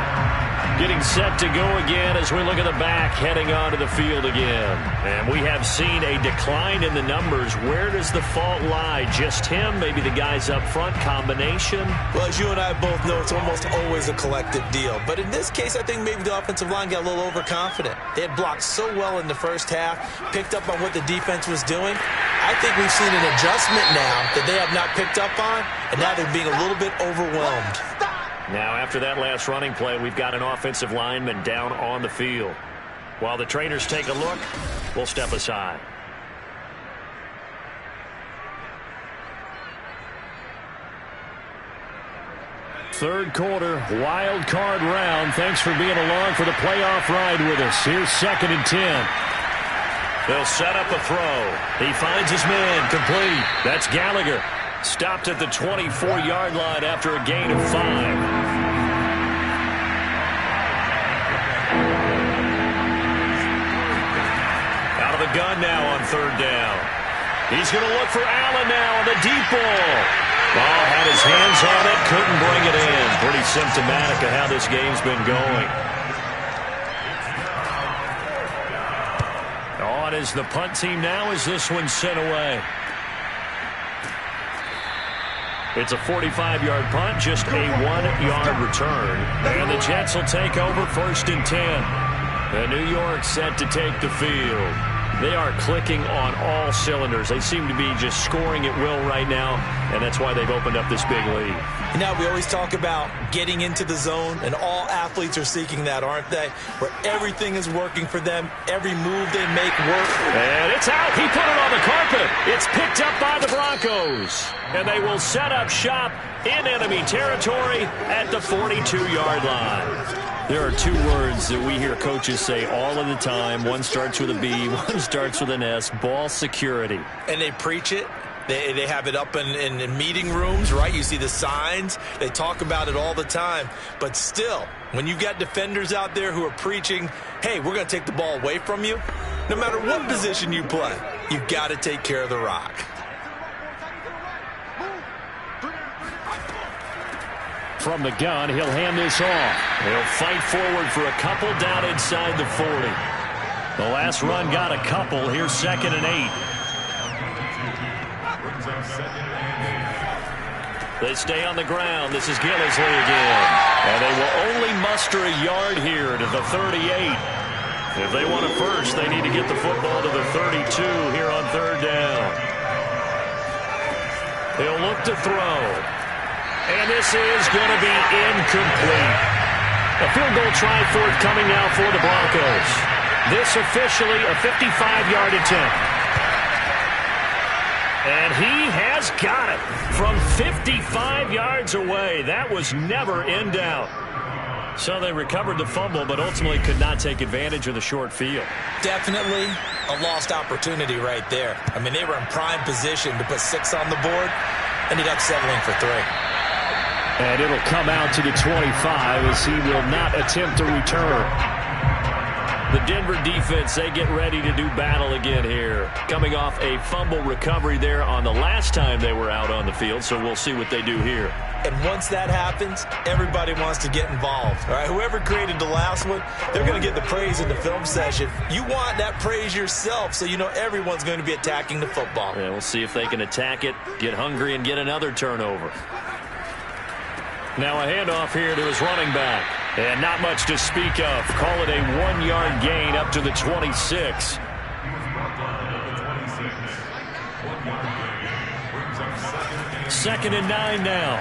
Getting set to go again as we look at the back, heading onto the field again. And we have seen a decline in the numbers. Where does the fault lie? Just him? Maybe the guys up front? Combination? Well, as you and I both know, it's almost always a collective deal. But in this case, I think maybe the offensive line got a little overconfident. They had blocked so well in the first half, picked up on what the defense was doing. I think we've seen an adjustment now that they have not picked up on, and now they're being a little bit overwhelmed. Now, after that last running play, we've got an offensive lineman down on the field. While the trainers take a look, we'll step aside. Third quarter, wild card round. Thanks for being along for the playoff ride with us. Here's 2nd and 10. They'll set up a throw. He finds his man, complete. That's Gallagher. Stopped at the 24-yard line after a gain of 5. Out of the gun now on 3rd down. He's going to look for Allen now on the deep ball. Ball had his hands on it, couldn't bring it in. Pretty symptomatic of how this game's been going. On is the punt team now as this one's sent away. It's a 45-yard punt, just a 1-yard return. And the Jets will take over 1st and 10. And New York set to take the field. They are clicking on all cylinders. They seem to be just scoring at will right now, and that's why they've opened up this big lead. You know, we always talk about getting into the zone, and all athletes are seeking that, aren't they? Where everything is working for them, every move they make works. And it's out. He put it on the carpet. It's picked up by the Broncos. And they will set up shop in enemy territory at the 42-yard line. There are 2 words that we hear coaches say all of the time. One starts with a B, one starts with an S, ball security. And they preach it. They have it up in meeting rooms, right? You see the signs. They talk about it all the time. But still, when you've got defenders out there who are preaching, hey, we're going to take the ball away from you, no matter what position you play, you've got to take care of the rock. From the gun, he'll hand this off. He'll fight forward for a couple down inside the 40. The last run got a couple. Here's 2nd and 8. They stay on the ground. This is Gillisley again. And they will only muster a yard here to the 38. If they want a first, they need to get the football to the 32 here on 3rd down. He'll look to throw. And this is going to be incomplete. A field goal try forthcoming now for the Broncos. This officially a 55-yard attempt. And he has got it from 55 yards away. That was never in doubt. So they recovered the fumble, but ultimately could not take advantage of the short field. Definitely a lost opportunity right there. I mean, they were in prime position to put 6 on the board, ended up settling for 3. And it'll come out to the 25 as he will not attempt to return. The Denver defense, they get ready to do battle again here. Coming off a fumble recovery there on the last time they were out on the field, so we'll see what they do here. And once that happens, everybody wants to get involved. All right, whoever created the last one, they're going to get the praise in the film session. You want that praise yourself, so you know everyone's going to be attacking the football. Yeah, we'll see if they can attack it, get hungry, and get another turnover. Now a handoff here to his running back. And not much to speak of. Call it a 1-yard gain up to the 26. Second and 9 now.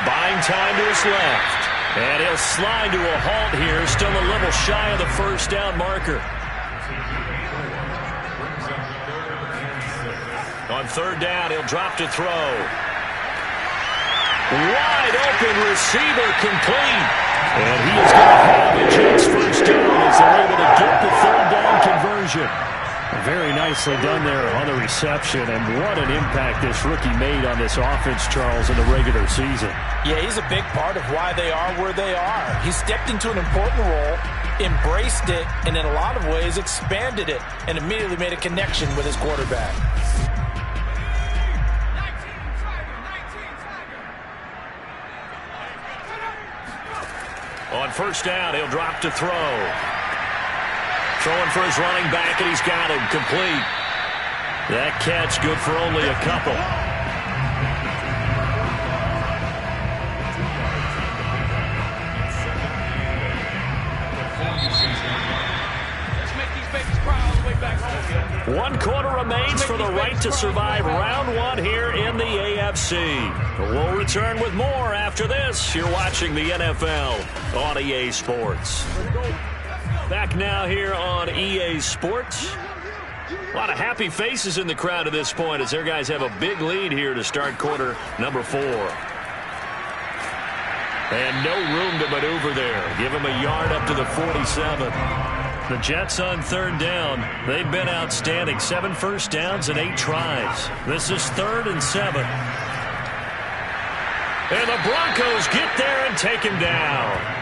Buying time to his left. And he'll slide to a halt here. Still a little shy of the first down marker. On third down, he'll drop to throw. Wide open receiver complete. And he is going to have the Jets first down as they're able to get the third down conversion. Very nicely done there on the reception. And what an impact this rookie made on this offense, Charles, in the regular season. Yeah, he's a big part of why they are where they are. He stepped into an important role, embraced it, and in a lot of ways expanded it, and immediately made a connection with his quarterback. On first down, he'll drop to throw. Throwing for his running back, and he's got him complete. That catch good for only a couple. Let's make these babies cry all the way back home. 1 quarter remains for the right to survive round 1 here in the AFC. We'll return with more after this. You're watching the NFL on EA Sports. Back now here on EA Sports. A lot of happy faces in the crowd at this point as their guys have a big lead here to start quarter number 4. And no room to maneuver there. Give him a yard up to the 47. The Jets on third down. They've been outstanding. 7 first downs and 8 tries. This is 3rd and 7. And the Broncos get there and take him down.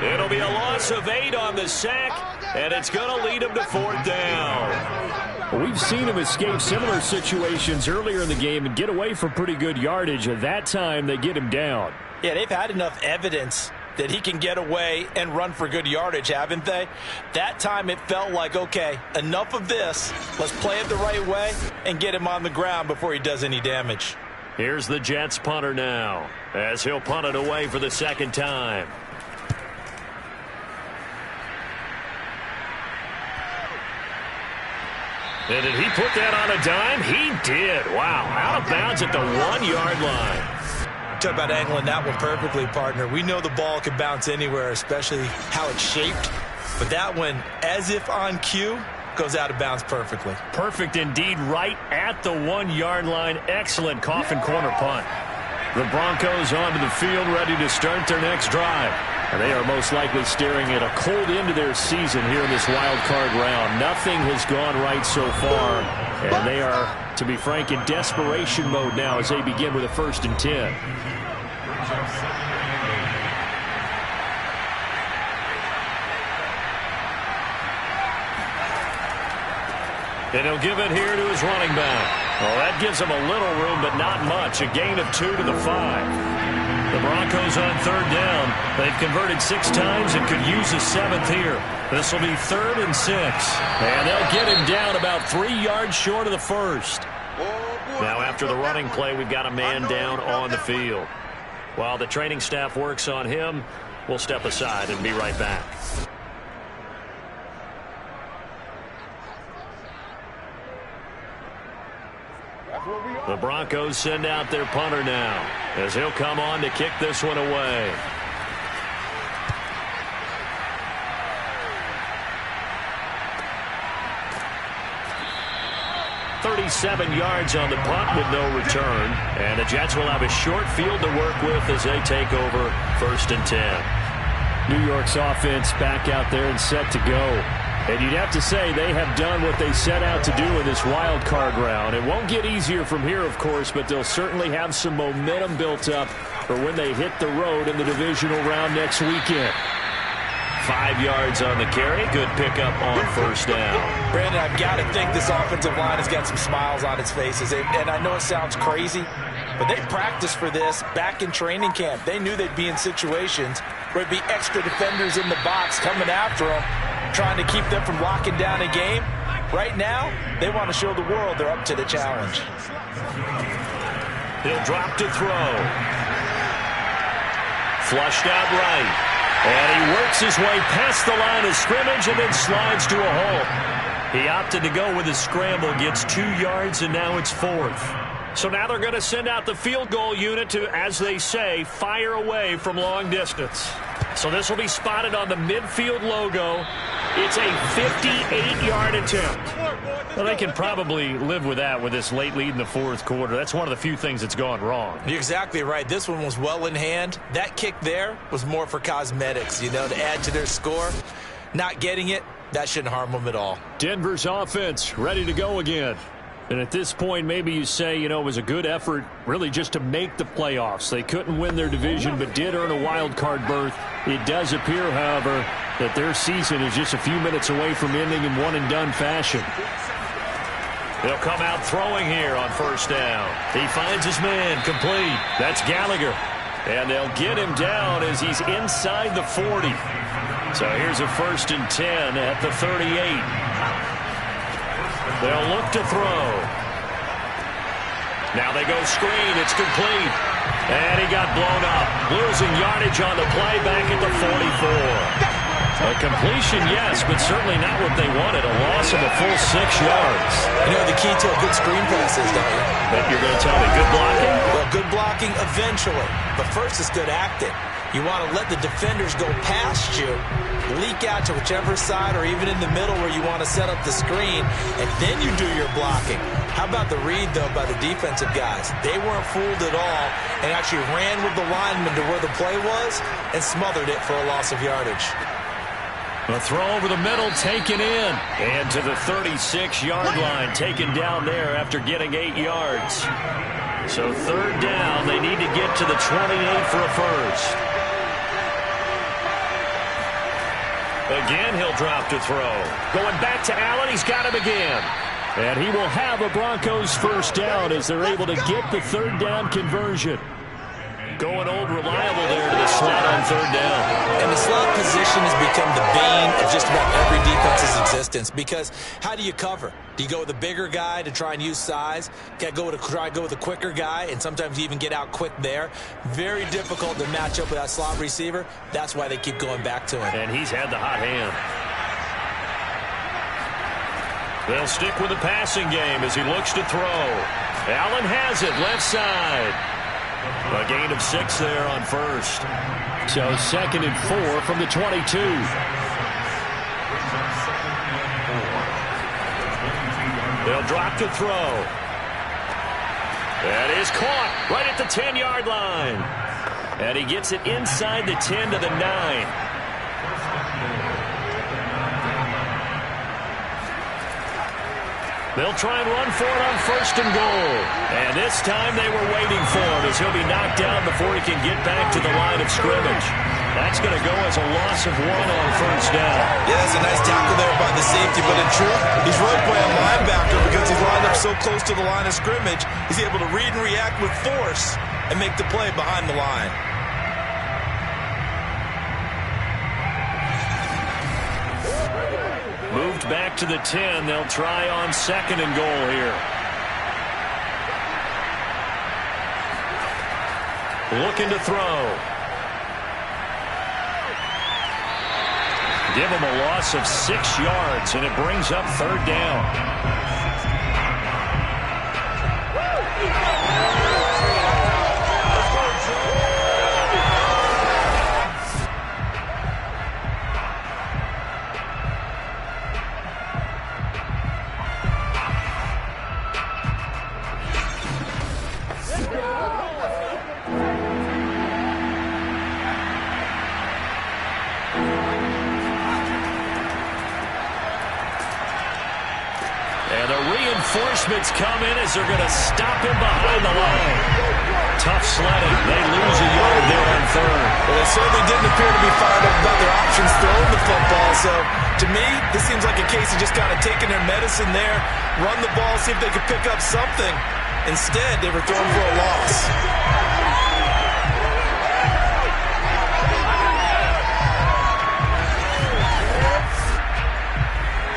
It'll be a loss of 8 on the sack, and it's going to lead him to 4th down. We've seen him escape similar situations earlier in the game and get away from pretty good yardage. At that time, they get him down. Yeah, they've had enough evidence that he can get away and run for good yardage, haven't they? That time it felt like, okay, enough of this. Let's play it the right way and get him on the ground before he does any damage. Here's the Jets punter now as he'll punt it away for the second time. And did he put that on a dime? He did. Wow, out of bounds at the 1-yard line. Talk about angling that one perfectly, partner. We know the ball can bounce anywhere, especially how it's shaped. But that one, as if on cue, goes out of bounds perfectly. Perfect indeed, right at the 1-yard line. Excellent coffin corner punt. The Broncos onto the field, ready to start their next drive. And they are most likely staring at a cold end to their season here in this wild card round. Nothing has gone right so far. And they are, to be frank, in desperation mode now as they begin with a 1st and 10. And he'll give it here to his running back. Well, that gives him a little room, but not much. A gain of 2 to the 5. The Broncos on third down. They've converted 6 times and could use a 7th here. This will be 3rd and 6. And they'll get him down about 3 yards short of the first. Now after the running play, we've got a man down on the field. While the training staff works on him, we'll step aside and be right back. The Broncos send out their punter now as he'll come on to kick this one away. "37 yards on the punt with no return. And the Jets will have a short field to work with as they take over 1st and 10. New York's offense back out there and set to go. And you'd have to say they have done what they set out to do in this wild card round. It won't get easier from here, of course, but they'll certainly have some momentum built up for when they hit the road in the divisional round next weekend. 5 yards on the carry. Good pickup on first down. Brandon, I've got to think this offensive line has got some smiles on its faces. And I know it sounds crazy, but they practiced for this back in training camp. They knew they'd be in situations where there'd be extra defenders in the box coming after them, trying to keep them from locking down a game. Right now, they want to show the world they're up to the challenge. He'll drop to throw. Flushed out right. And he works his way past the line of scrimmage and then slides to a hole. He opted to go with a scramble, gets 2 yards, and now it's 4th. So now they're going to send out the field goal unit to, as they say, fire away from long distance. So this will be spotted on the midfield logo. It's a 58-yard attempt. Well, they can probably live with that with this late lead in the 4th quarter. That's one of the few things that's gone wrong. You're exactly right. This one was well in hand. That kick there was more for cosmetics, to add to their score. Not getting it, that shouldn't harm them at all. Denver's offense ready to go again. And at this point, maybe you say, it was a good effort really just to make the playoffs. They couldn't win their division but did earn a wild card berth. It does appear, however, that their season is just a few minutes away from ending in one-and-done fashion. They'll come out throwing here on first down. He finds his man complete. That's Gallagher. And they'll get him down as he's inside the 40. So here's a 1st and 10 at the 38. They'll look to throw. Now they go screen. It's complete. And he got blown up. Losing yardage on the play back at the 44. A completion, yes, but certainly not what they wanted. A loss of a full 6 yards. The key to a good screen pass is, don't you? But you're going to tell me good blocking? Well, good blocking eventually. But first is good acting. You want to let the defenders go past you, leak out to whichever side or even in the middle where you want to set up the screen, and then you do your blocking. How about the read, though, by the defensive guys? They weren't fooled at all and actually ran with the lineman to where the play was and smothered it for a loss of yardage. A throw over the middle, taken in. And to the 36-yard line, taken down there after getting 8 yards. So 3rd down, they need to get to the 28 for a first. Again, he'll drop to throw. Going back to Allen, he's got him again. And he will have a Broncos first down as they're able to get the 3rd down conversion. Going old reliable there to the slot on 3rd down. And the slot position has become the bane of just about every defense's existence, because how do you cover? Do you go with a bigger guy to try and use size? Try to go with a quicker guy, and sometimes you even get out quick there. Very difficult to match up with that slot receiver. That's why they keep going back to him. And he's had the hot hand. They'll stick with the passing game as he looks to throw. Allen has it, left side. A gain of 6 there on first. So 2nd and 4 from the 22. They'll drop to throw. That is caught right at the 10-yard line. And he gets it inside the 10 to the 9. They'll try and run for it on 1st and goal. And this time they were waiting for him as he'll be knocked down before he can get back to the line of scrimmage. That's going to go as a loss of 1 on 1st down. Yeah, that's a nice tackle there by the safety, but in truth, he's really playing linebacker because he's lined up so close to the line of scrimmage. He's able to read and react with force and make the play behind the line. Moved back to the 10. They'll try on 2nd and goal here. Looking to throw. Give him a loss of 6 yards, and it brings up 3rd down. reinforcements come in as they're going to stop him behind the line. Tough sledding. They lose a yard there on third. Well, they certainly didn't appear to be fired up about their options throwing the football. So, to me, this seems like a case of just kind of taking their medicine there, run the ball, see if they could pick up something. Instead, they were thrown for a loss.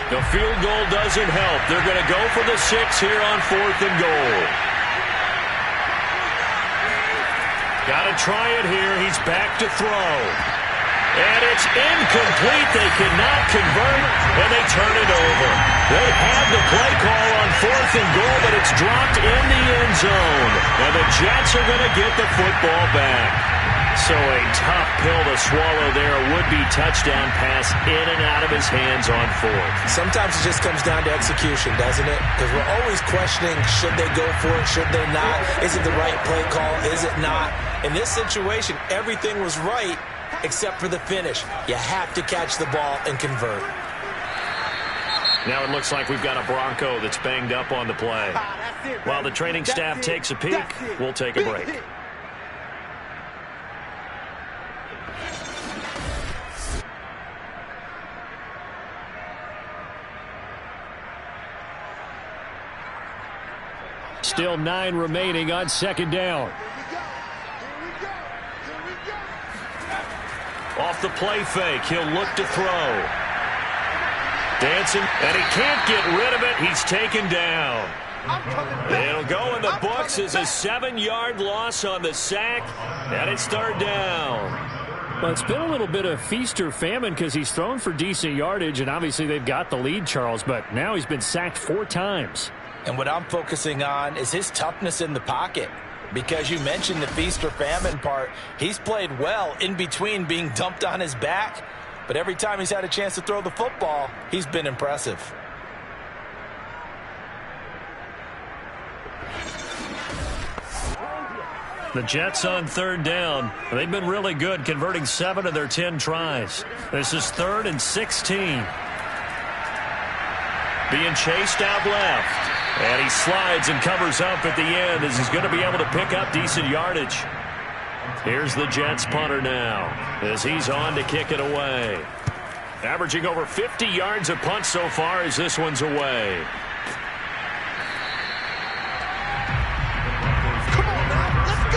The field goal doesn't help. They're going to go for the 6 here on 4th and goal. Got to try it here. He's back to throw. And it's incomplete. They cannot convert, and they turn it over. They had the play call on 4th and goal, but it's dropped in the end zone. And the Jets are going to get the football back. So a tough pill to swallow there. A would-be touchdown pass in and out of his hands on 4th. Sometimes it just comes down to execution, doesn't it? Because we're always questioning, should they go for it, should they not? Is it the right play call, is it not? In this situation, everything was right except for the finish. You have to catch the ball and convert. Now it looks like we've got a Bronco that's banged up on the play. While the training staff takes a peek, we'll take a break. Still 9 remaining on 2nd down. Off the play fake, he'll look to throw. Dancing, and he can't get rid of it. He's taken down. It'll go in the books as a 7-yard loss on the sack, and it's 3rd down. Well, it's been a little bit of feast or famine because he's thrown for decent yardage, and obviously they've got the lead, Charles, but now he's been sacked 4 times. And what I'm focusing on is his toughness in the pocket. Because you mentioned the feast or famine part, he's played well in between being dumped on his back. But every time he's had a chance to throw the football, he's been impressive. The Jets on 3rd down. They've been really good, converting 7 of their 10 tries. This is 3rd and 16. Being chased out left. And he slides and covers up at the end as he's going to be able to pick up decent yardage. Here's the Jets punter now as he's on to kick it away. Averaging over 50 yards a punt so far as this one's away. Come on now, let's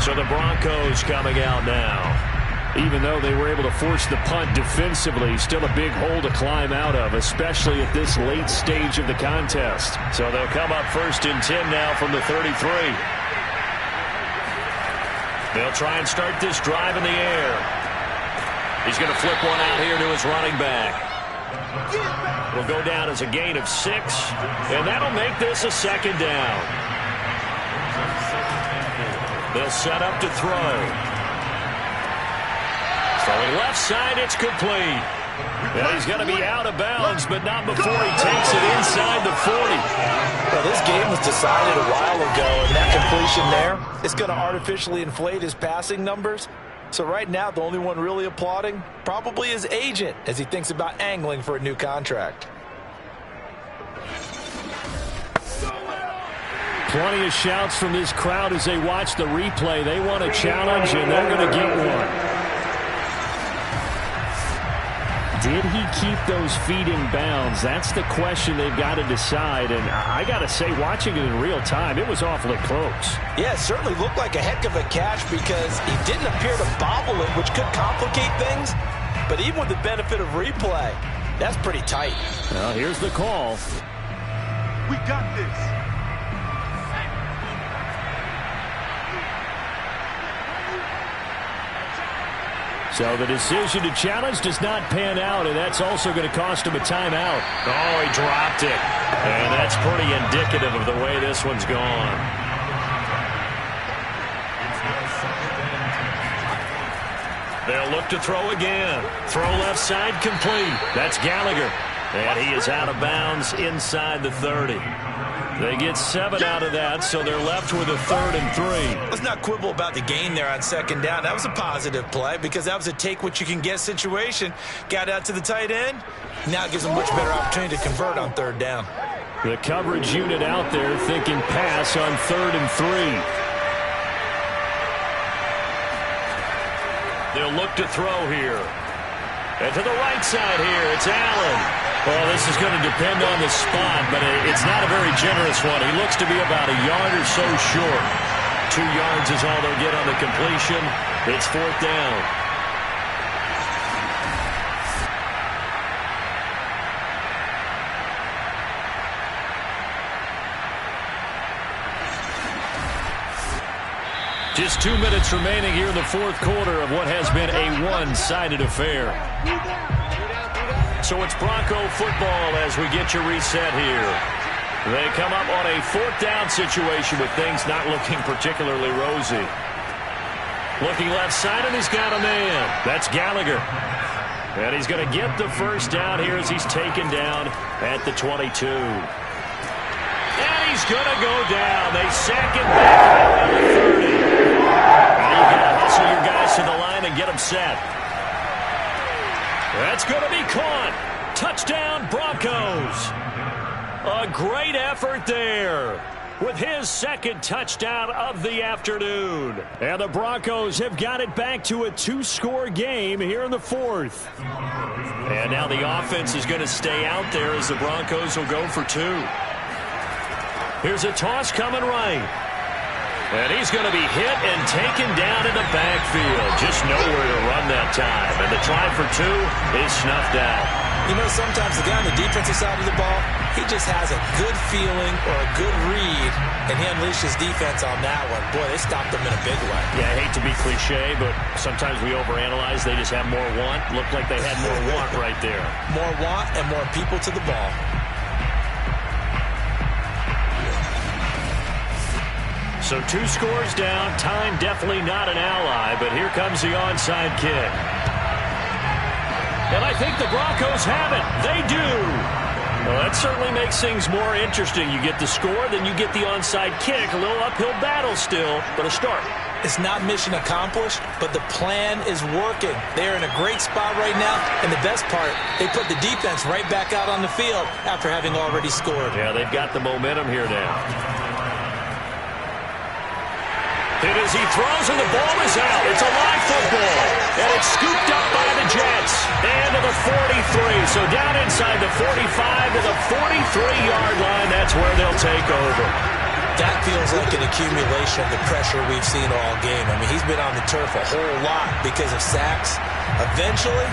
go. So the Broncos coming out now. Even though they were able to force the punt defensively, still a big hole to climb out of, especially at this late stage of the contest. So they'll come up 1st and 10 now from the 33. They'll try and start this drive in the air. He's going to flip one out here to his running back. It'll go down as a gain of 6, and that'll make this a 2nd down. They'll set up to throw. Throwing left side, it's complete. And he's going to be out of bounds, but not before he takes it inside the 40. Well, this game was decided a while ago, and that completion there is going to artificially inflate his passing numbers. So right now, the only one really applauding probably his agent as he thinks about angling for a new contract. Plenty of shouts from this crowd as they watch the replay. They want a challenge, and they're going to get one. Did he keep those feet in bounds? That's the question they've got to decide. And I got to say, watching it in real time, it was awfully close. Yeah, it certainly looked like a heck of a catch because he didn't appear to bobble it, which could complicate things. But even with the benefit of replay, that's pretty tight. Well, here's the call. We got this. So the decision to challenge does not pan out, and that's also going to cost him a timeout. Oh, he dropped it. And that's pretty indicative of the way this one's gone. They'll look to throw again. Throw left side complete. That's Gallagher. And he is out of bounds inside the 30. They get 7 out of that, so they're left with a 3rd and 3. Let's not quibble about the gain there on 2nd down. That was a positive play because that was a take-what-you-can-get situation. Got out to the tight end. Now it gives them much better opportunity to convert on 3rd down. The coverage unit out there thinking pass on 3rd and 3. They'll look to throw here. And to the right side here, it's Allen. Well, this is going to depend on the spot, but it's not a very generous one. He looks to be about a yard or so short. 2 yards is all they'll get on the completion. It's 4th down. Just 2 minutes remaining here in the 4th quarter of what has been a one-sided affair. So it's Bronco football as we get your reset here. They come up on a 4th down situation with things not looking particularly rosy. Looking left side, and he's got a man. That's Gallagher. And he's going to get the 1st down here as he's taken down at the 22. And he's going to go down. They sack it back around the 30. And you've got to hustle your guys to the line and get them set. That's going to be caught. Touchdown, Broncos. A great effort there with his 2nd touchdown of the afternoon. And the Broncos have got it back to a 2-score game here in the 4th. And now the offense is going to stay out there as the Broncos will go for 2. Here's a toss coming right. And he's going to be hit and taken down in the backfield. Just nowhere to run that time. And the try for 2 is snuffed out. You know, sometimes the guy on the defensive side of the ball, he just has a good feeling or a good read, and he unleashed his defense on that one. Boy, they stopped him in a big way. Yeah, I hate to be cliche, but sometimes we overanalyze. They just have more want. Looked like they had more want right there. More want and more people to the ball. So 2 scores down. Time definitely not an ally, but here comes the onside kick. And I think the Broncos have it. They do. Well, that certainly makes things more interesting. You get the score, then you get the onside kick. A little uphill battle still, but a start. It's not mission accomplished, but the plan is working. They're in a great spot right now, and the best part, they put the defense right back out on the field after having already scored. Yeah, they've got the momentum here now. Hit as he throws, and the ball is out. It's a live football, and it's scooped up by the Jets. And to the 43, so down inside the 45 to the 43-yard line. That's where they'll take over. That feels like an accumulation of the pressure we've seen all game. I mean, he's been on the turf a whole lot because of sacks. Eventually,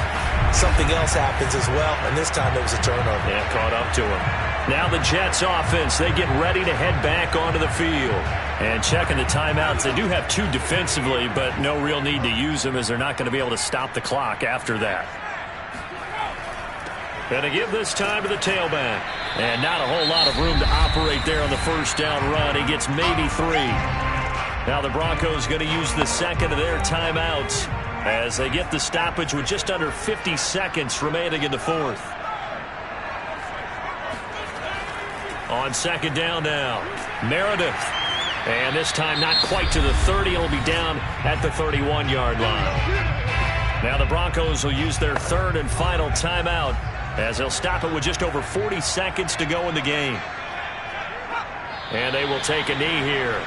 something else happens as well, and this time it was a turnover. Yeah, caught up to him. Now the Jets offense, they get ready to head back onto the field. And checking the timeouts, they do have 2 defensively, but no real need to use them as they're not going to be able to stop the clock after that. Going to give this time to the tailback. And not a whole lot of room to operate there on the 1st down run. He gets maybe 3. Now the Broncos going to use the 2nd of their timeouts as they get the stoppage with just under 50 seconds remaining in the 4th. On 2nd down now, Meredith. And this time not quite to the 30. It'll be down at the 31-yard line. Now the Broncos will use their 3rd and final timeout as they'll stop it with just over 40 seconds to go in the game. And they will take a knee here.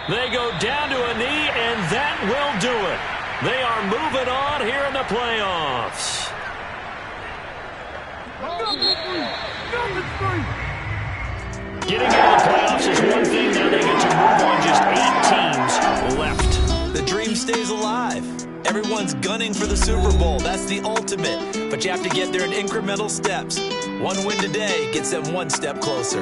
They go down to a knee, and that will do it. They are moving on here in the playoffs. Getting into the playoffs is one thing. Now they get to move on. Just 8 teams left. The dream stays alive. Everyone's gunning for the Super Bowl. That's the ultimate. But you have to get there in incremental steps. One win today gets them 1 step closer.